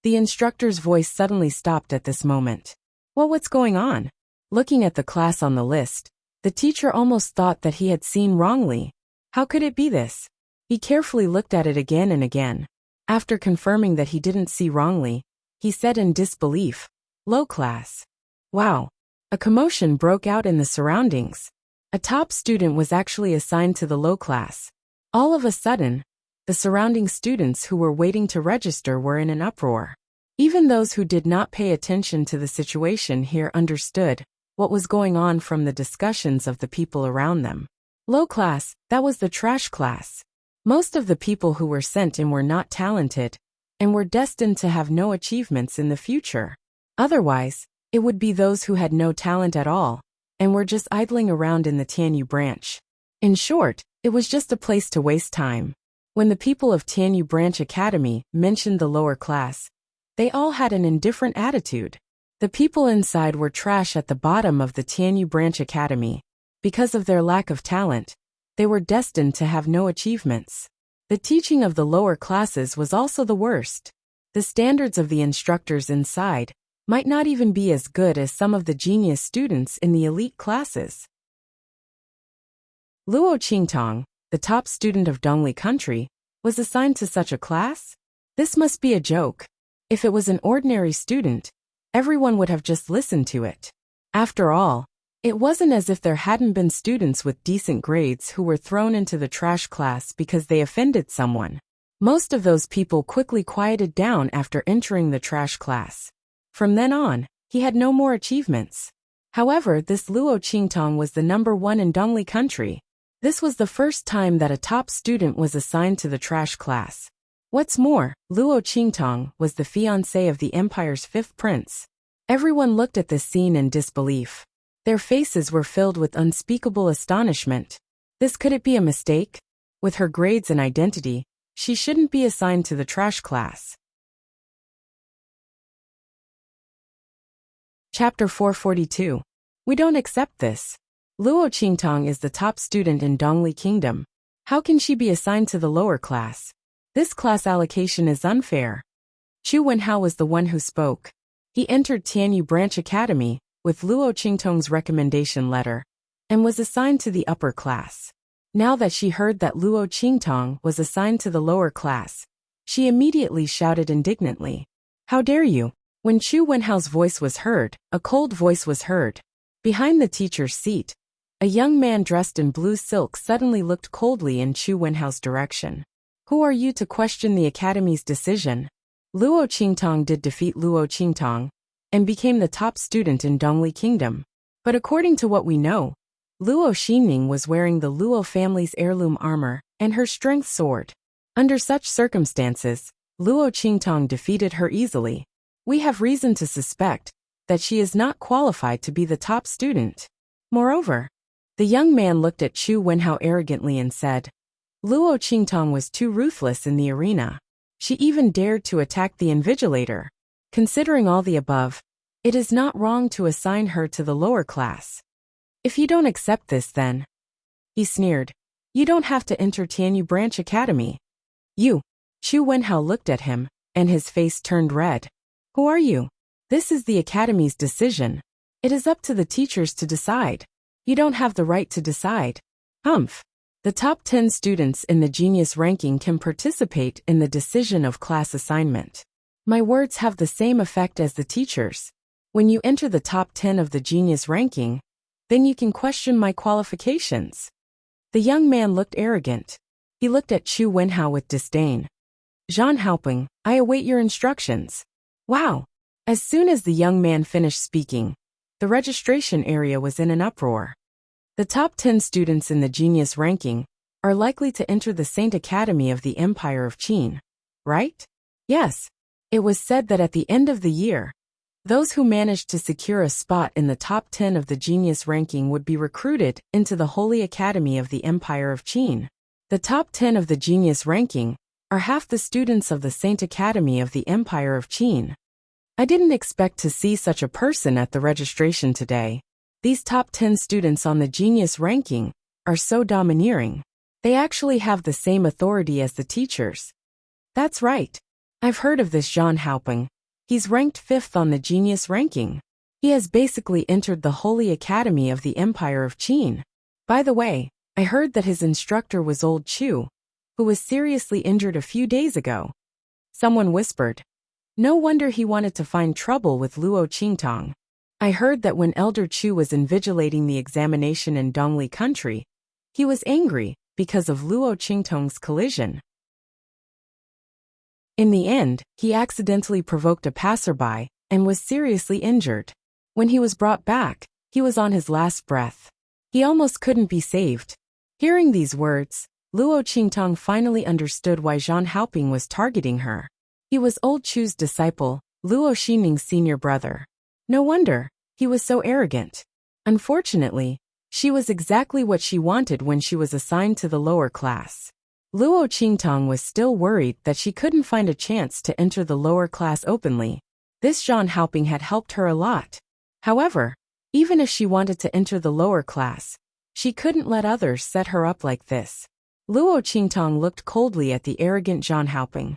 The instructor's voice suddenly stopped at this moment. Well, what's going on? Looking at the class on the list, the teacher almost thought that he had seen wrongly. How could it be this? He carefully looked at it again and again. After confirming that he didn't see wrongly, he said in disbelief, low class. Wow. A commotion broke out in the surroundings. A top student was actually assigned to the low class. All of a sudden, the surrounding students who were waiting to register were in an uproar. Even those who did not pay attention to the situation here understood what was going on from the discussions of the people around them. Low class, that was the trash class. Most of the people who were sent in were not talented and were destined to have no achievements in the future. Otherwise, it would be those who had no talent at all and were just idling around in the Tianyu branch. In short, it was just a place to waste time. When the people of Tianyu Branch Academy mentioned the lower class, they all had an indifferent attitude. The people inside were trash at the bottom of the Tianyu Branch Academy. Because of their lack of talent, they were destined to have no achievements. The teaching of the lower classes was also the worst. The standards of the instructors inside might not even be as good as some of the genius students in the elite classes. Luo Qingtong, the top student of Dongli country, was assigned to such a class? This must be a joke. If it was an ordinary student, everyone would have just listened to it. After all, it wasn't as if there hadn't been students with decent grades who were thrown into the trash class because they offended someone. Most of those people quickly quieted down after entering the trash class. From then on, he had no more achievements. However, this Luo Qingtong was the number one in Dongli country. This was the first time that a top student was assigned to the trash class. What's more, Luo Qingtong was the fiancé of the empire's fifth prince. Everyone looked at this scene in disbelief. Their faces were filled with unspeakable astonishment. Could it be a mistake? With her grades and identity, she shouldn't be assigned to the trash class. Chapter 442. We don't accept this. Luo Qingtong is the top student in Dongli Kingdom. How can she be assigned to the lower class? This class allocation is unfair. Chu Wenhao was the one who spoke. He entered Tianyu Branch Academy with Luo Qingtong's recommendation letter and was assigned to the upper class. Now that she heard that Luo Qingtong was assigned to the lower class, she immediately shouted indignantly, "How dare you!" When Chu Wenhao's voice was heard, a cold voice was heard. Behind the teacher's seat, a young man dressed in blue silk suddenly looked coldly in Chu Wenhao's direction. "Who are you to question the academy's decision?" Luo Qingtong did defeat Luo Qingtong and became the top student in Dongli Kingdom. But according to what we know, Luo Xinning was wearing the Luo family's heirloom armor and her strength sword. Under such circumstances, Luo Qingtong defeated her easily. We have reason to suspect that she is not qualified to be the top student. Moreover, the young man looked at Chu Wenhao arrogantly and said, "Luo Qingtong was too ruthless in the arena. She even dared to attack the invigilator. Considering all the above, it is not wrong to assign her to the lower class. If you don't accept this then," he sneered, "you don't have to enter Tianyu Branch Academy." "You." Chu Wenhao looked at him, and his face turned red. "Who are you? This is the academy's decision. It is up to the teachers to decide. You don't have the right to decide." Humph. The top 10 students in the genius ranking can participate in the decision of class assignment. My words have the same effect as the teachers. When you enter the top 10 of the genius ranking, then you can question my qualifications. The young man looked arrogant. He looked at Chu Wenhao with disdain. "Zhan Haoping, I await your instructions." Wow! As soon as the young man finished speaking, the registration area was in an uproar. The top 10 students in the genius ranking are likely to enter the Saint Academy of the Empire of Qin, right? Yes. It was said that at the end of the year, those who managed to secure a spot in the top 10 of the genius ranking would be recruited into the Holy Academy of the Empire of Qin. The top 10 of the genius ranking are half the students of the Saint Academy of the Empire of Qin. I didn't expect to see such a person at the registration today. These top 10 students on the genius ranking are so domineering. They actually have the same authority as the teachers. That's right. I've heard of this Zhan Haoping. He's ranked 5th on the genius ranking. He has basically entered the Holy Academy of the Empire of Qin. By the way, I heard that his instructor was old Chu, who was seriously injured a few days ago. Someone whispered. No wonder he wanted to find trouble with Luo Qingtong. I heard that when Elder Chu was invigilating the examination in Dongli country, he was angry because of Luo Qingtong's collision. In the end, he accidentally provoked a passerby and was seriously injured. When he was brought back, he was on his last breath. He almost couldn't be saved. Hearing these words, Luo Qingtong finally understood why Zhan Haoping was targeting her. He was old Chu's disciple, Luo Xinning's senior brother. No wonder, he was so arrogant. Unfortunately, she was exactly what she wanted when she was assigned to the lower class. Luo Qingtong was still worried that she couldn't find a chance to enter the lower class openly. This Zhan Haoping had helped her a lot. However, even if she wanted to enter the lower class, she couldn't let others set her up like this. Luo Qingtong looked coldly at the arrogant Zhan Haoping.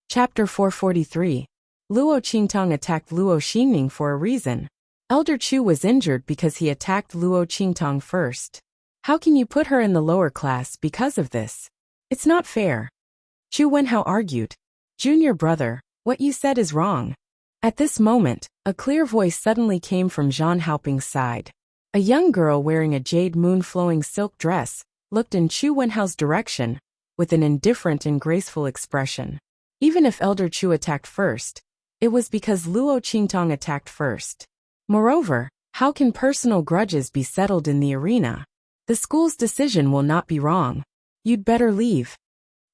Chapter 443. Luo Qingtong attacked Luo Xinning for a reason. Elder Chu was injured because he attacked Luo Qingtong first. How can you put her in the lower class because of this? It's not fair. Chu Wenhao argued. Junior brother, what you said is wrong. At this moment, a clear voice suddenly came from Zhan Haoping's side. A young girl wearing a jade moon-flowing silk dress looked in Chu Wenhao's direction with an indifferent and graceful expression. Even if Elder Chu attacked first, it was because Luo Qingtong attacked first. Moreover, how can personal grudges be settled in the arena? The school's decision will not be wrong. You'd better leave.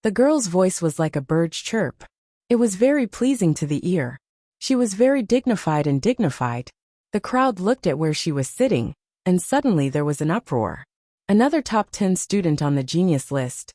The girl's voice was like a bird's chirp. It was very pleasing to the ear. She was very dignified and dignified. The crowd looked at where she was sitting, and suddenly there was an uproar. Another top 10 student on the genius list.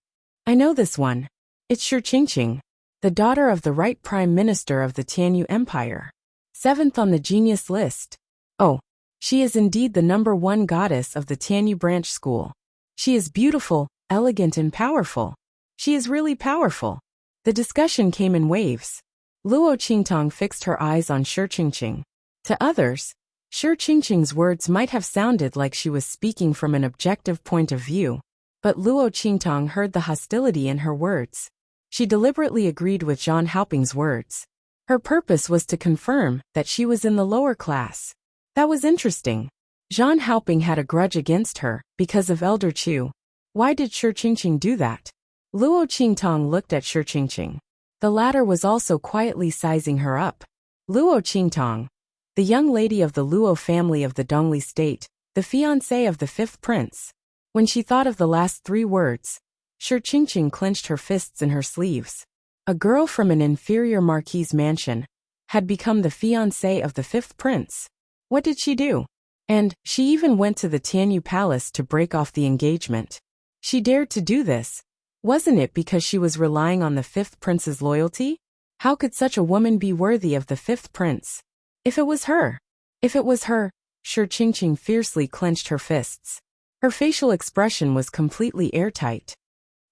I know this one. It's Shi Qingqing, the daughter of the right prime minister of the Tianyu Empire. 7th on the genius list. Oh, she is indeed the #1 goddess of the Tianyu branch school. She is beautiful, elegant and powerful. She is really powerful. The discussion came in waves. Luo Qingtong fixed her eyes on Shi Qingqing. To others, Shi Qingqing's words might have sounded like she was speaking from an objective point of view, but Luo Qingtong heard the hostility in her words. She deliberately agreed with Zhang Haoping's words. Her purpose was to confirm that she was in the lower class. That was interesting. Zhang Haoping had a grudge against her because of Elder Chu. Why did Shi Qingqing do that? Luo Qingtong looked at Shi Qingqing. The latter was also quietly sizing her up. Luo Qingtong, the young lady of the Luo family of the Dongli state, the fiancée of the 5th prince. When she thought of the last 3 words, Shi Qingqing clenched her fists in her sleeves. A girl from an inferior marquis's mansion had become the fiancée of the 5th prince. What did she do? And she even went to the Tianyu palace to break off the engagement. She dared to do this. Wasn't it because she was relying on the 5th prince's loyalty? How could such a woman be worthy of the 5th prince? If it was her. Shi Qingqing fiercely clenched her fists. Her facial expression was completely airtight.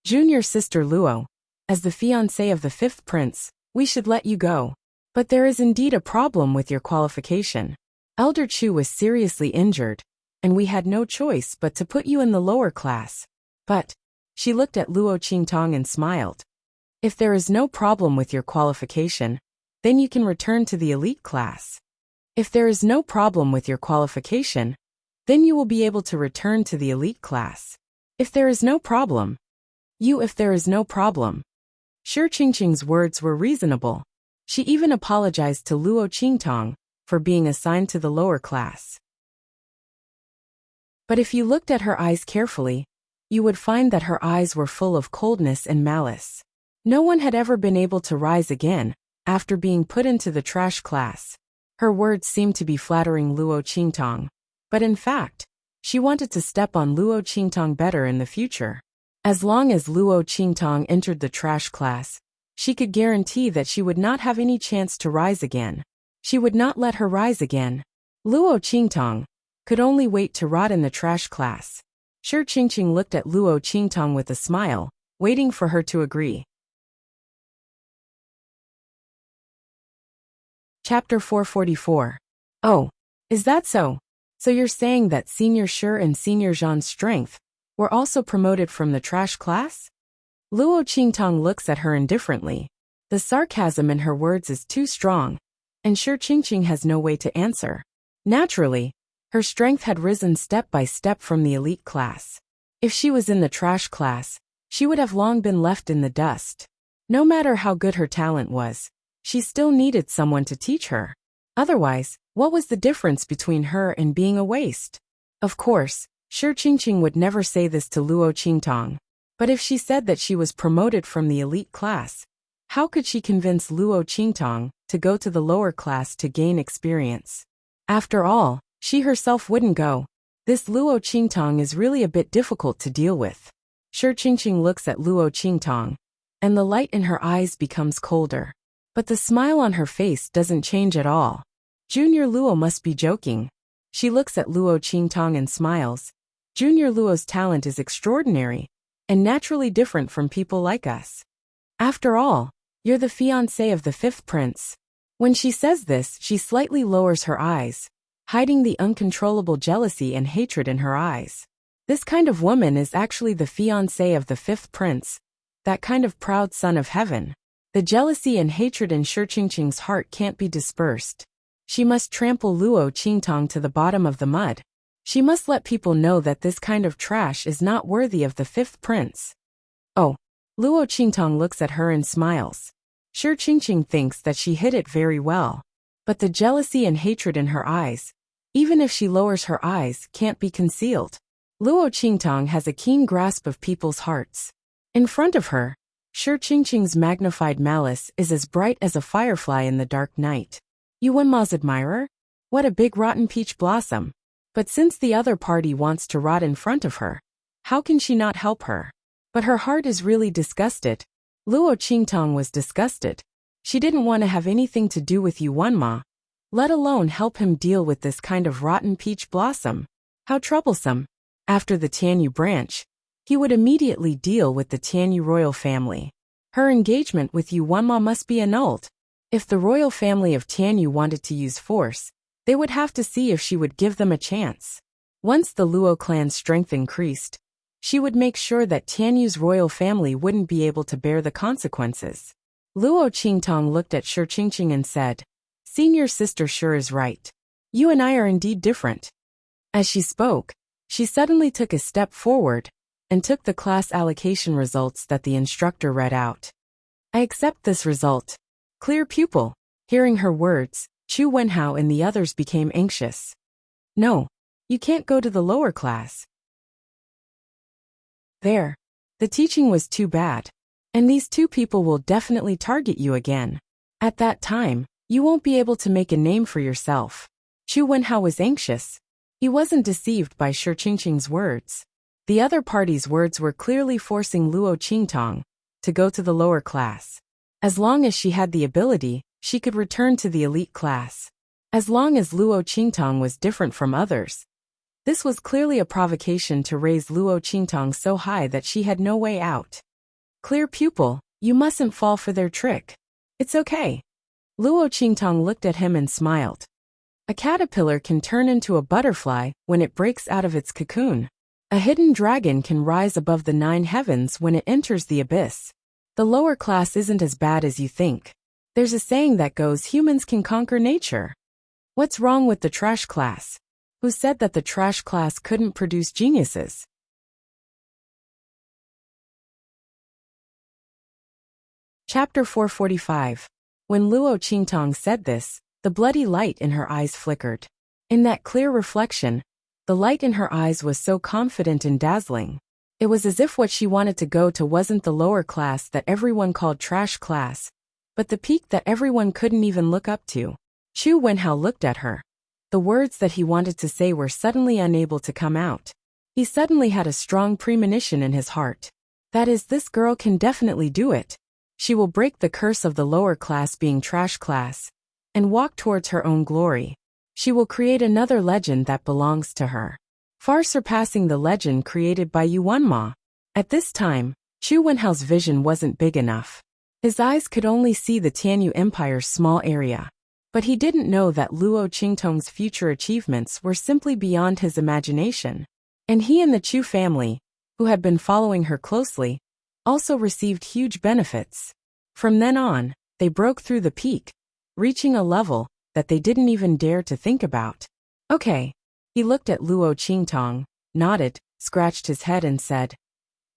Junior sister Luo, as the fiancée of the 5th prince, we should let you go. But there is indeed a problem with your qualification. Elder Chu was seriously injured, and we had no choice but to put you in the lower class. But, she looked at Luo Qingtong and smiled. If there is no problem with your qualification, then you can return to the elite class. If there is no problem with your qualification, then you will be able to return to the elite class. If there is no problem. If there is no problem. Shi Qingqing's words were reasonable. She even apologized to Luo Qingtong for being assigned to the lower class. But if you looked at her eyes carefully, you would find that her eyes were full of coldness and malice. No one had ever been able to rise again after being put into the trash class. Her words seemed to be flattering Luo Qingtong, but in fact, she wanted to step on Luo Qingtong better in the future. As long as Luo Qingtong entered the trash class, she could guarantee that she would not have any chance to rise again. She would not let her rise again. Luo Qingtong could only wait to rot in the trash class. Shi Qingqing looked at Luo Qingtong with a smile, waiting for her to agree. Chapter 444. Oh, is that so? So you're saying that Senior Shi and Senior Zhang's strength were also promoted from the trash class? Luo Qingtong looks at her indifferently. The sarcasm in her words is too strong, and Shi Qingqing has no way to answer. Naturally, her strength had risen step by step from the elite class. If she was in the trash class, she would have long been left in the dust. No matter how good her talent was, she still needed someone to teach her. Otherwise, what was the difference between her and being a waste? Of course, Shi Qingqing would never say this to Luo Qingtong. But if she said that she was promoted from the elite class, how could she convince Luo Qingtong to go to the lower class to gain experience? After all, she herself wouldn't go. This Luo Qingtong is really a bit difficult to deal with. Shi Qingqing looks at Luo Qingtong, and the light in her eyes becomes colder. But the smile on her face doesn't change at all. Junior Luo must be joking. She looks at Luo Qingtong and smiles. Junior Luo's talent is extraordinary, and naturally different from people like us. After all, you're the fiancé of the 5th prince. When she says this, she slightly lowers her eyes, hiding the uncontrollable jealousy and hatred in her eyes. This kind of woman is actually the fiancé of the 5th prince, that kind of proud son of heaven. The jealousy and hatred in Shi Qingqing's heart can't be dispersed. She must trample Luo Qingtong to the bottom of the mud. She must let people know that this kind of trash is not worthy of the 5th prince. Oh. Luo Qingtong looks at her and smiles. Sure, Qingqing thinks that she hid it very well. But the jealousy and hatred in her eyes, even if she lowers her eyes, can't be concealed. Luo Qingtong has a keen grasp of people's hearts. In front of her, Sure Qingqing's magnified malice is as bright as a firefly in the dark night. Yuan Ma's admirer? What a big rotten peach blossom. But since the other party wants to rot in front of her, how can she not help her? But her heart is really disgusted. Luo Qingtong was disgusted. She didn't want to have anything to do with Yuan Ma, let alone help him deal with this kind of rotten peach blossom. How troublesome. After the Tianyu branch, he would immediately deal with the Tianyu royal family. Her engagement with Yuan Ma must be annulled. If the royal family of Tianyu wanted to use force, they would have to see if she would give them a chance. Once the Luo clan's strength increased, she would make sure that Tianyu's royal family wouldn't be able to bear the consequences. Luo Qingtong looked at Sure Qingqing and said, "Senior sister sure is right. You and I are indeed different." As she spoke, she suddenly took a step forward and took the class allocation results that the instructor read out. "I accept this result. Clear pupil." Hearing her words, Chu Wenhao and the others became anxious. "No, you can't go to the lower class. There. The teaching was too bad. And these two people will definitely target you again. At that time, you won't be able to make a name for yourself." Chu Wenhao was anxious. He wasn't deceived by Sure Qingqing's words. The other party's words were clearly forcing Luo Qingtong to go to the lower class. As long as she had the ability, she could return to the elite class. As long as Luo Qingtong was different from others. This was clearly a provocation to raise Luo Qingtong so high that she had no way out. "Clear pupil, you mustn't fall for their trick. It's okay." Luo Qingtong looked at him and smiled. A caterpillar can turn into a butterfly when it breaks out of its cocoon. A hidden dragon can rise above the 9 heavens when it enters the abyss. The lower class isn't as bad as you think. There's a saying that goes, humans can conquer nature. What's wrong with the trash class? Who said that the trash class couldn't produce geniuses? Chapter 445. When Luo Qingtong said this, the bloody light in her eyes flickered. In that clear reflection, the light in her eyes was so confident and dazzling. It was as if what she wanted to go to wasn't the lower class that everyone called trash class, but the peak that everyone couldn't even look up to. Chu Wenhao looked at her. The words that he wanted to say were suddenly unable to come out. He suddenly had a strong premonition in his heart. That is, this girl can definitely do it. She will break the curse of the lower class being trash class and walk towards her own glory. She will create another legend that belongs to her, far surpassing the legend created by Yuan Ma. At this time, Chu Wenhao's vision wasn't big enough. His eyes could only see the Tianyu Empire's small area. But he didn't know that Luo Qingtong's future achievements were simply beyond his imagination. And he and the Chu family, who had been following her closely, also received huge benefits. From then on, they broke through the peak, reaching a level that they didn't even dare to think about. "Okay." He looked at Luo Qingtong, nodded, scratched his head and said,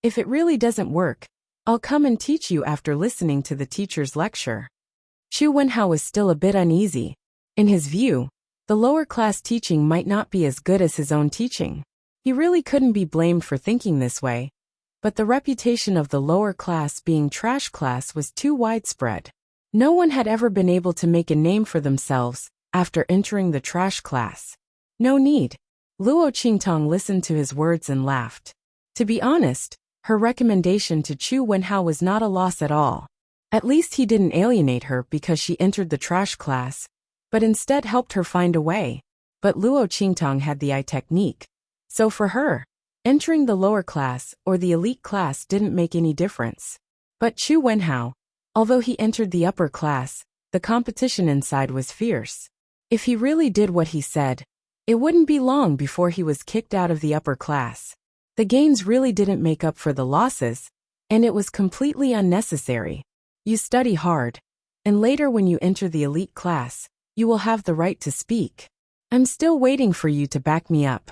"If it really doesn't work, I'll come and teach you after listening to the teacher's lecture." Chu Wenhao was still a bit uneasy. In his view, the lower class teaching might not be as good as his own teaching. He really couldn't be blamed for thinking this way. But the reputation of the lower class being trash class was too widespread. No one had ever been able to make a name for themselves after entering the trash class. No need. Luo Qingtong listened to his words and laughed. To be honest, her recommendation to Chu Wenhao was not a loss at all. At least he didn't alienate her because she entered the trash class, but instead helped her find a way. But Luo Qingtong had the eye technique. So for her, entering the lower class or the elite class didn't make any difference. But Chu Wenhao, although he entered the upper class, the competition inside was fierce. If he really did what he said, it wouldn't be long before he was kicked out of the upper class. The gains really didn't make up for the losses, and it was completely unnecessary. You study hard, and later when you enter the elite class, you will have the right to speak. I'm still waiting for you to back me up.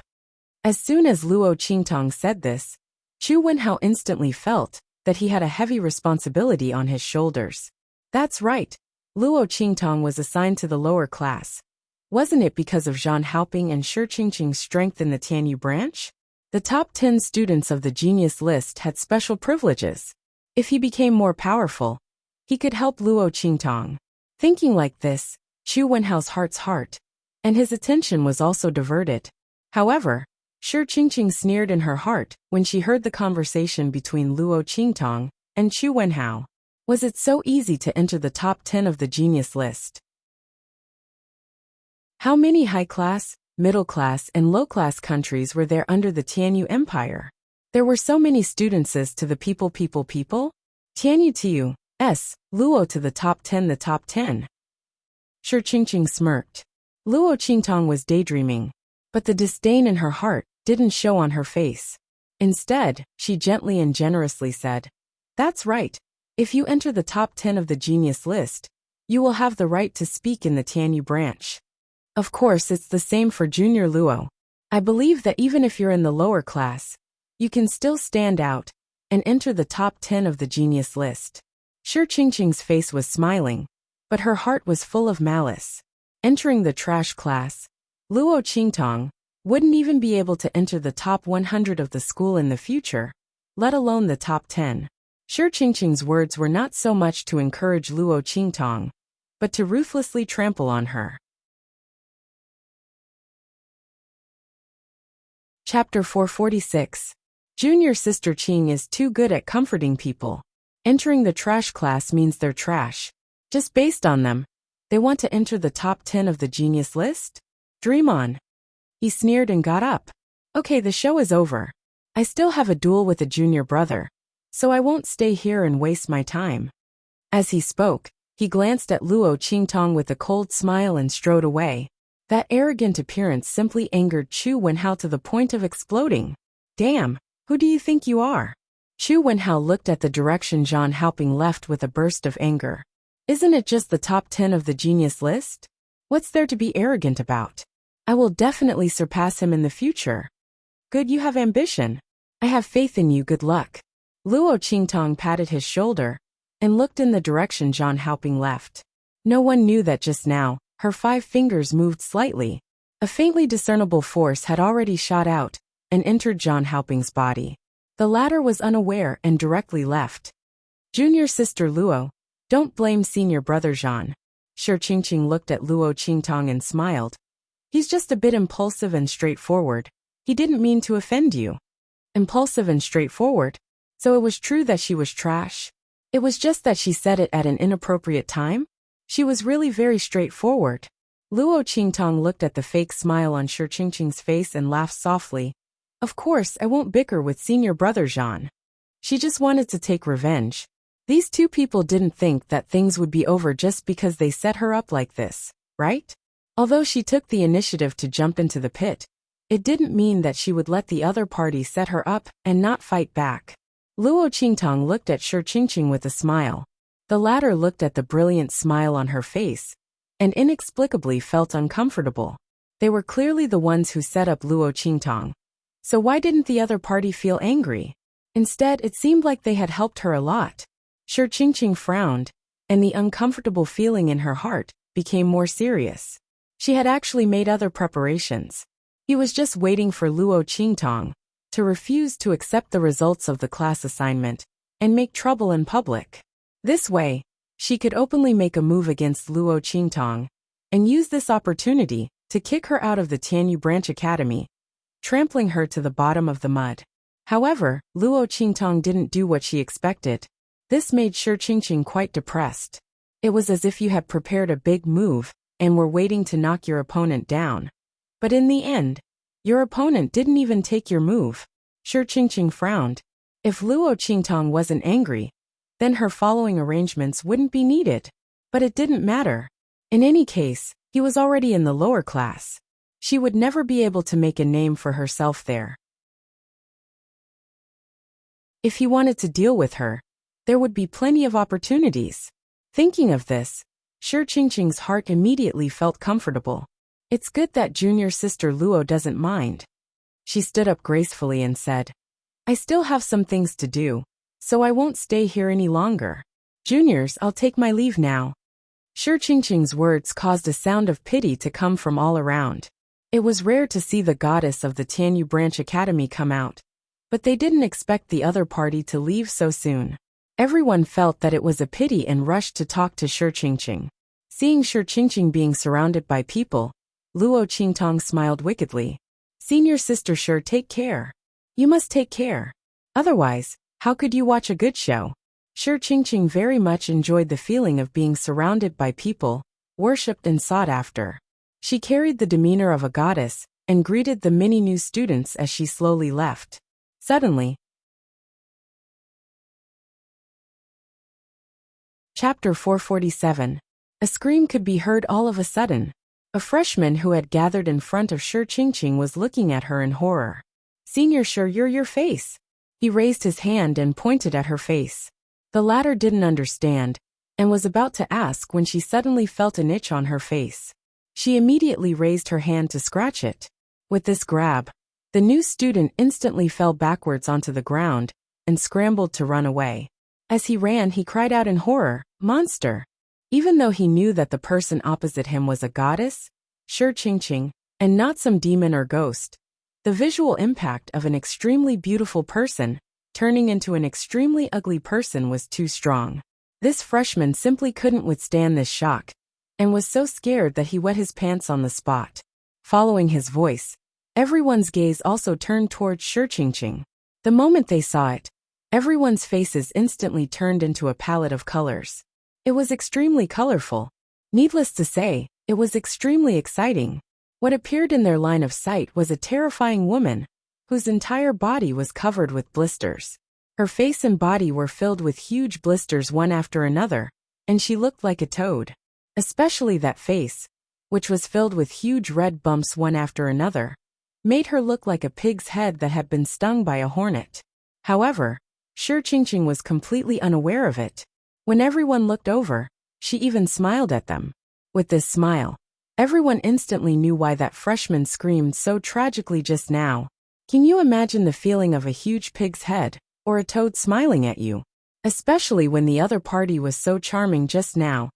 As soon as Luo Qingtong said this, Chu Wenhao instantly felt that he had a heavy responsibility on his shoulders. That's right. Luo Qingtong was assigned to the lower class. Wasn't it because of Zhang Haoping and Shi Qingqing's strength in the Tianyu branch? The top 10 students of the genius list had special privileges. If he became more powerful, he could help Luo Qingtong. Thinking like this, Chu Wenhao's heart's heart, and his attention was also diverted. However, Shi Qingqing sneered in her heart when she heard the conversation between Luo Qingtong and Chu Wenhao. Was it so easy to enter the top 10 of the genius list? How many high-class, middle-class, and low-class countries were there under the Tianyu Empire? There were so many studentses to the people. Tianyu to U.S., Luo to the top 10. Shi Qingqing smirked. Luo Qingtong was daydreaming, but the disdain in her heart didn't show on her face. Instead, she gently and generously said, "That's right. If you enter the top 10 of the genius list, you will have the right to speak in the Tianyu branch. Of course, it's the same for Junior Luo. I believe that even if you're in the lower class, you can still stand out and enter the top 10 of the genius list." Shi Qingqing's face was smiling, but her heart was full of malice. Entering the trash class, Luo Qingtong wouldn't even be able to enter the top 100 of the school in the future, let alone the top 10. Shi Qingqing's words were not so much to encourage Luo Qingtong, but to ruthlessly trample on her. Chapter 446. Junior Sister Qing is too good at comforting people. Entering the trash class means they're trash. Just based on them, they want to enter the top 10 of the genius list? Dream on. He sneered and got up. Okay, the show is over. I still have a duel with a junior brother, so I won't stay here and waste my time. As he spoke, he glanced at Luo Qingtong with a cold smile and strode away. That arrogant appearance simply angered Chu Wenhao to the point of exploding. Damn, who do you think you are? Chu Wenhao looked at the direction Zhang Haoping left with a burst of anger. Isn't it just the top 10 of the genius list? What's there to be arrogant about? I will definitely surpass him in the future. Good, you have ambition. I have faith in you, good luck. Luo Qingtong patted his shoulder and looked in the direction Zhang Haoping left. No one knew that just now, her 5 fingers moved slightly. A faintly discernible force had already shot out and entered Zhang Haoping's body. The latter was unaware and directly left. Junior Sister Luo, don't blame senior brother Zhang. Shi Qingqing looked at Luo Qingtong and smiled. He's just a bit impulsive and straightforward. He didn't mean to offend you. Impulsive and straightforward? So it was true that she was trash? It was just that she said it at an inappropriate time? She was really very straightforward. Luo Qingtong looked at the fake smile on Shi Qingqing's face and laughed softly. Of course, I won't bicker with senior brother Zhang. She just wanted to take revenge. These two people didn't think that things would be over just because they set her up like this, right? Although she took the initiative to jump into the pit, it didn't mean that she would let the other party set her up and not fight back. Luo Qingtong looked at Shi Qingqing with a smile. The latter looked at the brilliant smile on her face and inexplicably felt uncomfortable. They were clearly the ones who set up Luo Qingtong. So why didn't the other party feel angry? Instead, it seemed like they had helped her a lot. Shi Qingqing frowned, and the uncomfortable feeling in her heart became more serious. She had actually made other preparations. He was just waiting for Luo Qingtong to refuse to accept the results of the class assignment and make trouble in public. This way, she could openly make a move against Luo Qingtong and use this opportunity to kick her out of the Tianyu Branch Academy, trampling her to the bottom of the mud. However, Luo Qingtong didn't do what she expected. This made Shi Qingqing quite depressed. It was as if you had prepared a big move and were waiting to knock your opponent down. But in the end, your opponent didn't even take your move. Shi Qingqing frowned. If Luo Qingtong wasn't angry, then her following arrangements wouldn't be needed. But it didn't matter. In any case, he was already in the lower class. She would never be able to make a name for herself there. If he wanted to deal with her, there would be plenty of opportunities. Thinking of this, Shi Qingqing's heart immediately felt comfortable. It's good that junior sister Luo doesn't mind. She stood up gracefully and said, I still have some things to do, so I won't stay here any longer. Juniors, I'll take my leave now. Shi Qingqing's words caused a sound of pity to come from all around. It was rare to see the goddess of the Tianyu Branch Academy come out, but they didn't expect the other party to leave so soon. Everyone felt that it was a pity and rushed to talk to Shi Qingqing. Seeing Shi Qingqing being surrounded by people, Luo Qingtong smiled wickedly. Senior sister Shi, take care. You must take care. Otherwise, how could you watch a good show? Shi Qingqing very much enjoyed the feeling of being surrounded by people, worshipped and sought after. She carried the demeanor of a goddess and greeted the many new students as she slowly left. Suddenly, Chapter 447. A scream could be heard all of a sudden. A freshman who had gathered in front of Shi Qingqing was looking at her in horror. Senior Shi, your face. He raised his hand and pointed at her face. The latter didn't understand, and was about to ask when she suddenly felt an itch on her face. She immediately raised her hand to scratch it. With this grab, the new student instantly fell backwards onto the ground and scrambled to run away. As he ran, he cried out in horror, "Monster!" Even though he knew that the person opposite him was a goddess, Shi Qingqing, and not some demon or ghost, the visual impact of an extremely beautiful person turning into an extremely ugly person was too strong. This freshman simply couldn't withstand this shock, and was so scared that he wet his pants on the spot. Following his voice, everyone's gaze also turned towards Shi Qingqing. The moment they saw it, everyone's faces instantly turned into a palette of colors. It was extremely colorful. Needless to say, it was extremely exciting. What appeared in their line of sight was a terrifying woman, whose entire body was covered with blisters. Her face and body were filled with huge blisters one after another, and she looked like a toad. Especially that face, which was filled with huge red bumps one after another, made her look like a pig's head that had been stung by a hornet. However, Shi Qingqing was completely unaware of it. When everyone looked over, she even smiled at them. With this smile, everyone instantly knew why that freshman screamed so tragically just now. Can you imagine the feeling of a huge pig's head, or a toad smiling at you? Especially when the other party was so charming just now,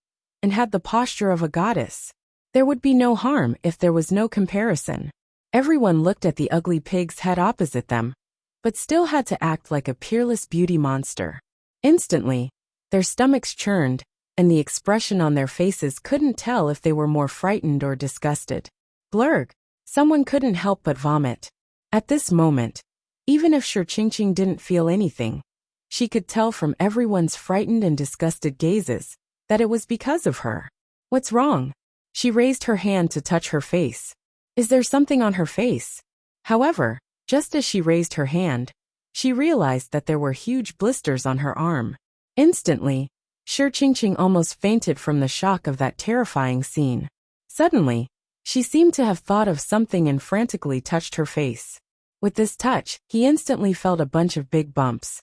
and had the posture of a goddess. There would be no harm if there was no comparison. Everyone looked at the ugly pig's head opposite them, but still had to act like a peerless beauty monster. Instantly, their stomachs churned, and the expression on their faces couldn't tell if they were more frightened or disgusted. Blurg! Someone couldn't help but vomit. At this moment, even if Shi Qingqing didn't feel anything, she could tell from everyone's frightened and disgusted gazes that it was because of her. What's wrong? She raised her hand to touch her face. Is there something on her face? However, just as she raised her hand, she realized that there were huge blisters on her arm. Instantly, Shi Qingqing almost fainted from the shock of that terrifying scene. Suddenly, she seemed to have thought of something and frantically touched her face. With this touch, he instantly felt a bunch of big bumps.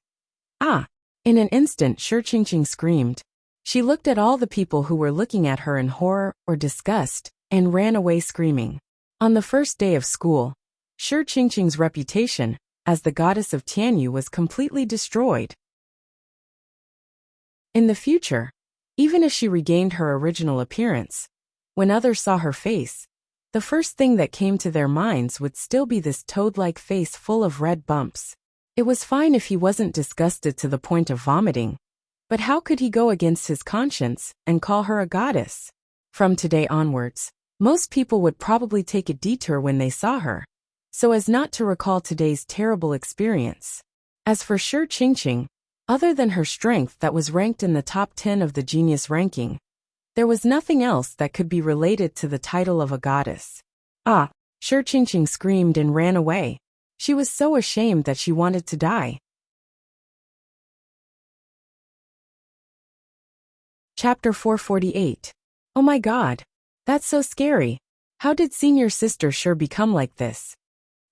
Ah! In an instant, Shi Qingqing screamed. She looked at all the people who were looking at her in horror or disgust, and ran away screaming. On the first day of school, Shi Qingqing's reputation as the goddess of Tianyu was completely destroyed. In the future, even if she regained her original appearance, when others saw her face, the first thing that came to their minds would still be this toad-like face full of red bumps. It was fine if he wasn't disgusted to the point of vomiting, but how could he go against his conscience and call her a goddess? From today onwards, most people would probably take a detour when they saw her, so as not to recall today's terrible experience. As for Shi Qingqing, other than her strength that was ranked in the top 10 of the genius ranking, there was nothing else that could be related to the title of a goddess. Ah! Shi Qingqing screamed and ran away. She was so ashamed that she wanted to die. Chapter 448. Oh my god! That's so scary. How did senior sister Shi become like this?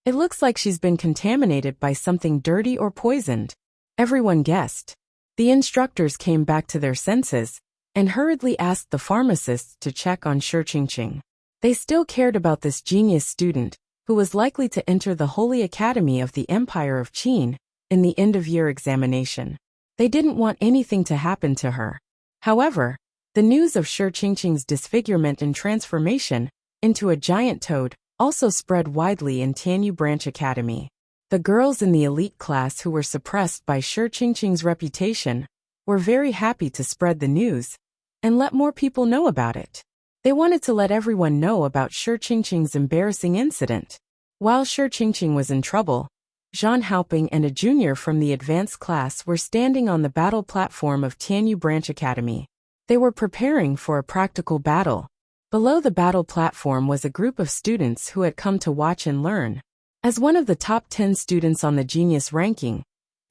It looks like she's been contaminated by something dirty or poisoned. Everyone guessed. The instructors came back to their senses and hurriedly asked the pharmacists to check on Shi Qingqing. They still cared about this genius student, who was likely to enter the Holy Academy of the Empire of Qin in the end-of-year examination. They didn't want anything to happen to her. However, the news of Shi Qingqing's disfigurement and transformation into a giant toad also spread widely in Tianyu Branch Academy. The girls in the elite class who were suppressed by Shi Qingqing's reputation were very happy to spread the news and let more people know about it. They wanted to let everyone know about Shi Qingqing's embarrassing incident. While Shi Qingqing was in trouble, Zhang Haoping and a junior from the advanced class were standing on the battle platform of Tianyu Branch Academy. They were preparing for a practical battle. Below the battle platform was a group of students who had come to watch and learn. As one of the top 10 students on the genius ranking,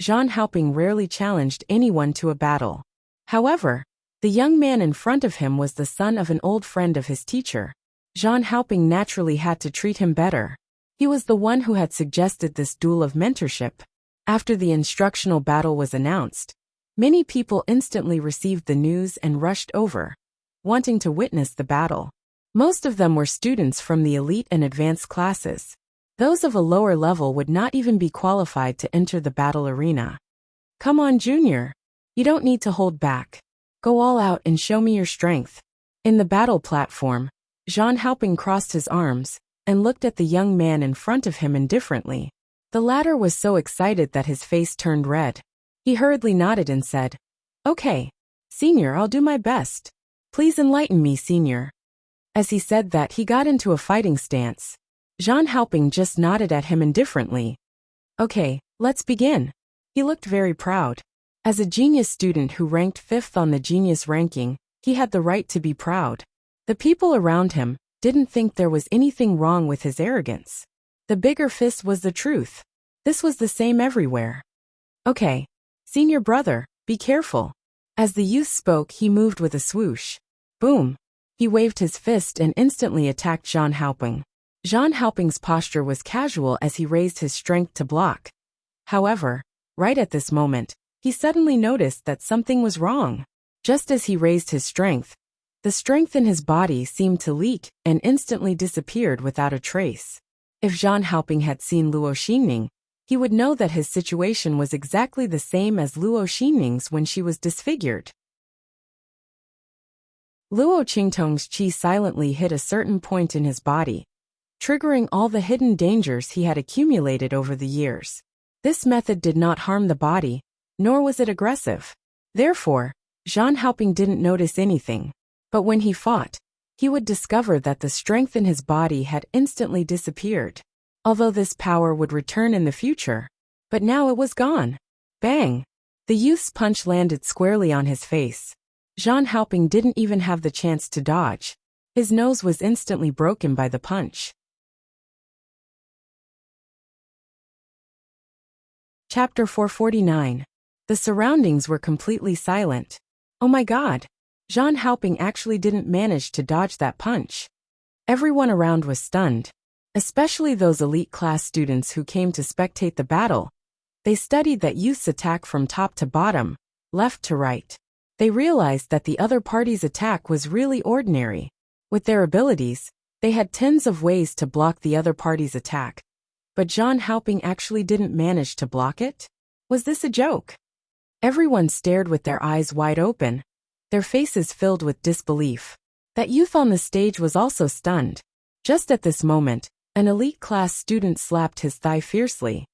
Zhang Haoping rarely challenged anyone to a battle. However, the young man in front of him was the son of an old friend of his teacher. Zhang Haoping naturally had to treat him better. He was the one who had suggested this duel of mentorship. After the instructional battle was announced, many people instantly received the news and rushed over, wanting to witness the battle. Most of them were students from the elite and advanced classes. Those of a lower level would not even be qualified to enter the battle arena. Come on, Junior. You don't need to hold back. Go all out and show me your strength. In the battle platform, Zhang Haoping crossed his arms and looked at the young man in front of him indifferently. The latter was so excited that his face turned red. He hurriedly nodded and said, "Okay, Senior, I'll do my best. Please enlighten me, Senior." As he said that, he got into a fighting stance. Zhang Haoping just nodded at him indifferently. "Okay, let's begin." He looked very proud. As a genius student who ranked 5th on the genius ranking, he had the right to be proud. The people around him didn't think there was anything wrong with his arrogance. The bigger fist was the truth. This was the same everywhere. "Okay, Senior brother, be careful." As the youth spoke, he moved with a swoosh. Boom! He waved his fist and instantly attacked Zhang Haoping. Zhang Haoping's posture was casual as he raised his strength to block. However, right at this moment, he suddenly noticed that something was wrong. Just as he raised his strength, the strength in his body seemed to leak and instantly disappeared without a trace. If Zhang Haoping had seen Luo Xingning, he would know that his situation was exactly the same as Luo Xingning's when she was disfigured. Luo Qingtong's qi silently hit a certain point in his body, triggering all the hidden dangers he had accumulated over the years. This method did not harm the body, nor was it aggressive. Therefore, Zhang Haoping didn't notice anything. But when he fought, he would discover that the strength in his body had instantly disappeared. Although this power would return in the future, but now it was gone. Bang! The youth's punch landed squarely on his face. Zhang Haoping didn't even have the chance to dodge. His nose was instantly broken by the punch. Chapter 449. The surroundings were completely silent. Oh my god! Zhang Haoping actually didn't manage to dodge that punch. Everyone around was stunned, especially those elite class students who came to spectate the battle. They studied that youth's attack from top to bottom, left to right. They realized that the other party's attack was really ordinary. With their abilities, they had tens of ways to block the other party's attack. But Zhang Haoping actually didn't manage to block it? Was this a joke? Everyone stared with their eyes wide open, their faces filled with disbelief. That youth on the stage was also stunned. Just at this moment, an elite class student slapped his thigh fiercely.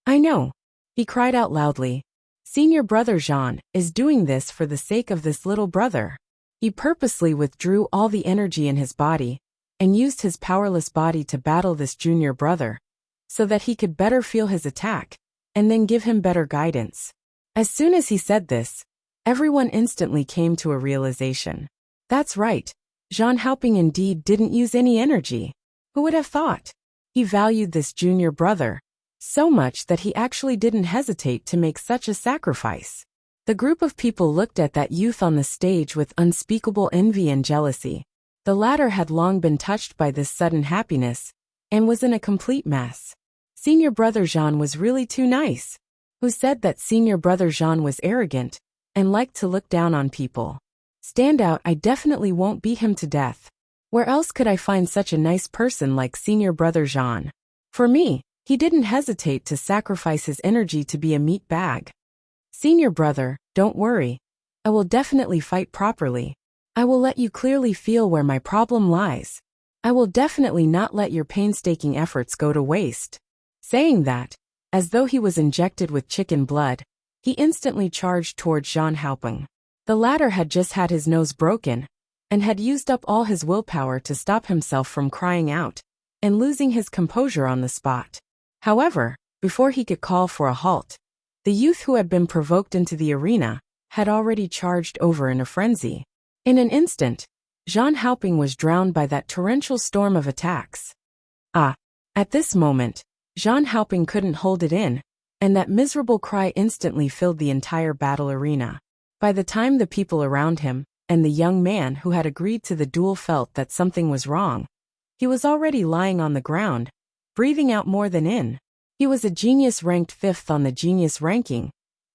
"I know," he cried out loudly. "Senior brother Zhang is doing this for the sake of this little brother." He purposely withdrew all the energy in his body and used his powerless body to battle this junior brother, so that he could better feel his attack and then give him better guidance. As soon as he said this, everyone instantly came to a realization. That's right, Zhang Haoping indeed didn't use any energy. Who would have thought? He valued this junior brother so much that he actually didn't hesitate to make such a sacrifice. The group of people looked at that youth on the stage with unspeakable envy and jealousy. The latter had long been touched by this sudden happiness and was in a complete mess. Senior brother Zhang was really too nice. Who said that senior brother Zhang was arrogant and liked to look down on people? Stand out, I definitely won't beat him to death. Where else could I find such a nice person like senior brother Zhang? For me, he didn't hesitate to sacrifice his energy to be a meat bag. Senior brother, don't worry. I will definitely fight properly. I will let you clearly feel where my problem lies. I will definitely not let your painstaking efforts go to waste. Saying that, as though he was injected with chicken blood, he instantly charged toward Zhang Haopeng. The latter had just had his nose broken, and had used up all his willpower to stop himself from crying out, and losing his composure on the spot. However, before he could call for a halt, the youth who had been provoked into the arena had already charged over in a frenzy. In an instant, Zhang Haopeng was drowned by that torrential storm of attacks. At this moment, Zhang Haopeng couldn't hold it in, and that miserable cry instantly filled the entire battle arena. By the time the people around him, and the young man who had agreed to the duel felt that something was wrong, he was already lying on the ground, breathing out more than in. He was a genius ranked 5th on the genius ranking,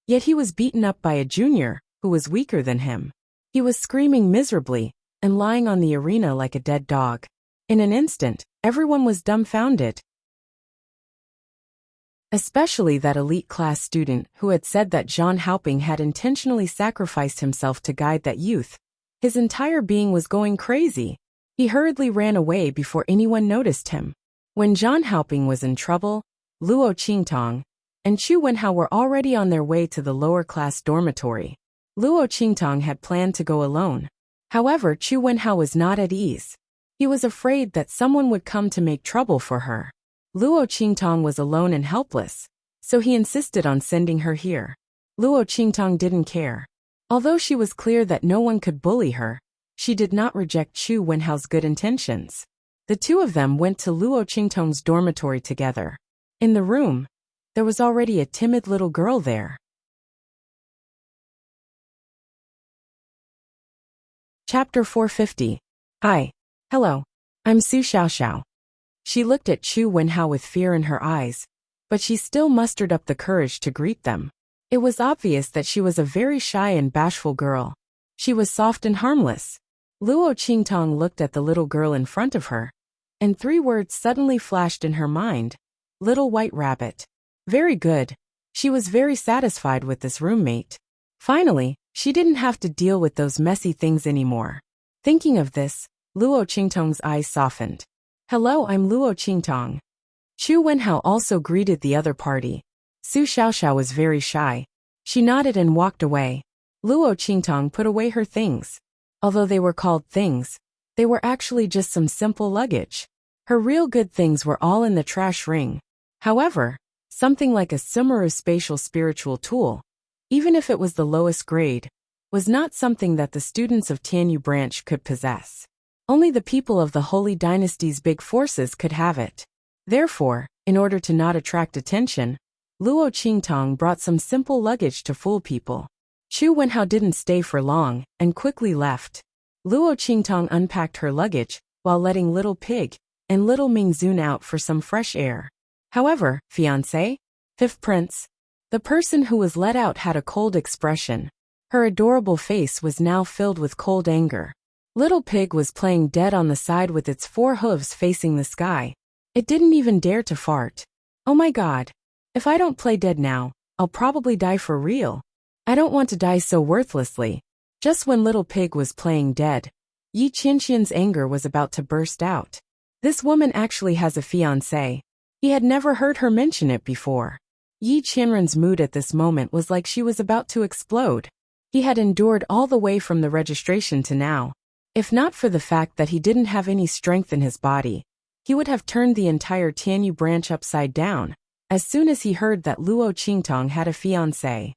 yet he was beaten up by a junior, who was weaker than him. He was screaming miserably, and lying on the arena like a dead dog. In an instant, everyone was dumbfounded. Especially that elite class student who had said that Zhang Haopeng had intentionally sacrificed himself to guide that youth. His entire being was going crazy. He hurriedly ran away before anyone noticed him. When Zhang Haopeng was in trouble, Luo Qingtong and Chu Wenhao were already on their way to the lower class dormitory. Luo Qingtong had planned to go alone. However, Chu Wenhao was not at ease. He was afraid that someone would come to make trouble for her. Luo Qingtong was alone and helpless, so he insisted on sending her here. Luo Qingtong didn't care. Although she was clear that no one could bully her, she did not reject Chu Wenhao's good intentions. The two of them went to Luo Qingtong's dormitory together. In the room, there was already a timid little girl there. Chapter 450. Hello. I'm Su Xiaoxiao. She looked at Chu Wenhao with fear in her eyes, but she still mustered up the courage to greet them. It was obvious that she was a very shy and bashful girl. She was soft and harmless. Luo Qingtong looked at the little girl in front of her, and 3 words suddenly flashed in her mind. Little white rabbit. Very good. She was very satisfied with this roommate. Finally, she didn't have to deal with those messy things anymore. Thinking of this, Luo Qingtong's eyes softened. Hello, I'm Luo Qingtong. Chu Wenhao also greeted the other party. Su Xiaoxiao was very shy. She nodded and walked away. Luo Qingtong put away her things. Although they were called things, they were actually just some simple luggage. Her real good things were all in the trash ring. However, something like a Sumeru spatial spiritual tool, even if it was the lowest grade, was not something that the students of Tianyu branch could possess. Only the people of the Holy Dynasty's big forces could have it. Therefore, in order to not attract attention, Luo Qingtong brought some simple luggage to fool people. Chu Wenhao didn't stay for long, and quickly left. Luo Qingtong unpacked her luggage, while letting Little Pig and Little Ming zoom out for some fresh air. However, fiancé? 5th prince? The person who was let out had a cold expression. Her adorable face was now filled with cold anger. Little Pig was playing dead on the side with its 4 hooves facing the sky. It didn't even dare to fart. Oh my god. If I don't play dead now, I'll probably die for real. I don't want to die so worthlessly. Just when Little Pig was playing dead, Yi Qianxian's anger was about to burst out. This woman actually has a fiancé. He had never heard her mention it before. Yi Qianren's mood at this moment was like she was about to explode. He had endured all the way from the registration to now. If not for the fact that he didn't have any strength in his body, he would have turned the entire Tianyu branch upside down, as soon as he heard that Luo Qingtong had a fiancé.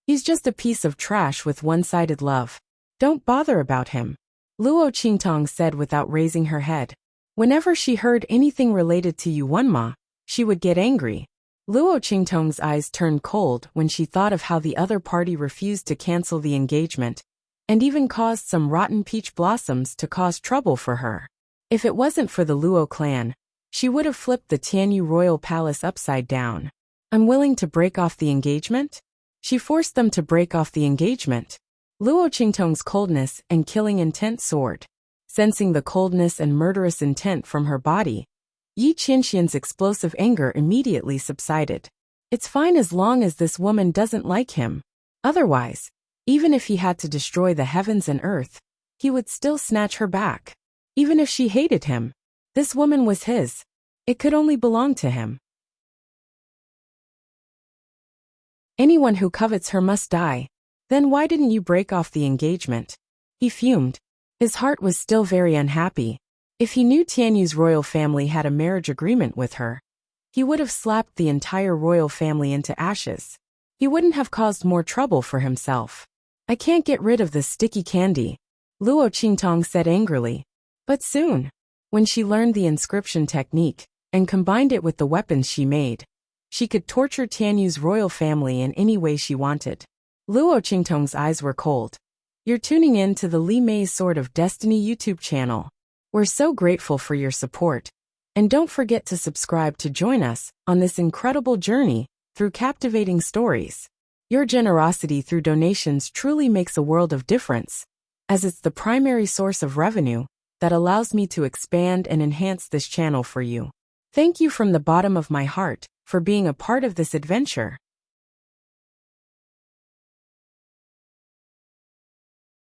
He's just a piece of trash with one-sided love. Don't bother about him, Luo Qingtong said without raising her head. Whenever she heard anything related to Yuanma, she would get angry. Luo Qingtong's eyes turned cold when she thought of how the other party refused to cancel the engagement, and even caused some rotten peach blossoms to cause trouble for her. If it wasn't for the Luo clan, she would have flipped the Tianyu royal palace upside down. Unwilling to break off the engagement? She forced them to break off the engagement. Luo Qingtong's coldness and killing intent soared. Sensing the coldness and murderous intent from her body, Yi Qianxian's explosive anger immediately subsided. It's fine as long as this woman doesn't like him. Otherwise, Even if he had to destroy the heavens and earth, he would still snatch her back. Even if she hated him, this woman was his. It could only belong to him. Anyone who covets her must die. Then why didn't you break off the engagement? He fumed. His heart was still very unhappy. If he knew Tianyu's royal family had a marriage agreement with her, he would have slapped the entire royal family into ashes. He wouldn't have caused more trouble for himself. I can't get rid of this sticky candy, Luo Qingtong said angrily. But soon, when she learned the inscription technique and combined it with the weapons she made, she could torture Tianyu's royal family in any way she wanted. Luo Qingtong's eyes were cold. You're tuning in to the Li Mei's Sword of Destiny YouTube channel. We're so grateful for your support. And don't forget to subscribe to join us on this incredible journey through captivating stories. Your generosity through donations truly makes a world of difference, as it's the primary source of revenue that allows me to expand and enhance this channel for you. Thank you from the bottom of my heart for being a part of this adventure.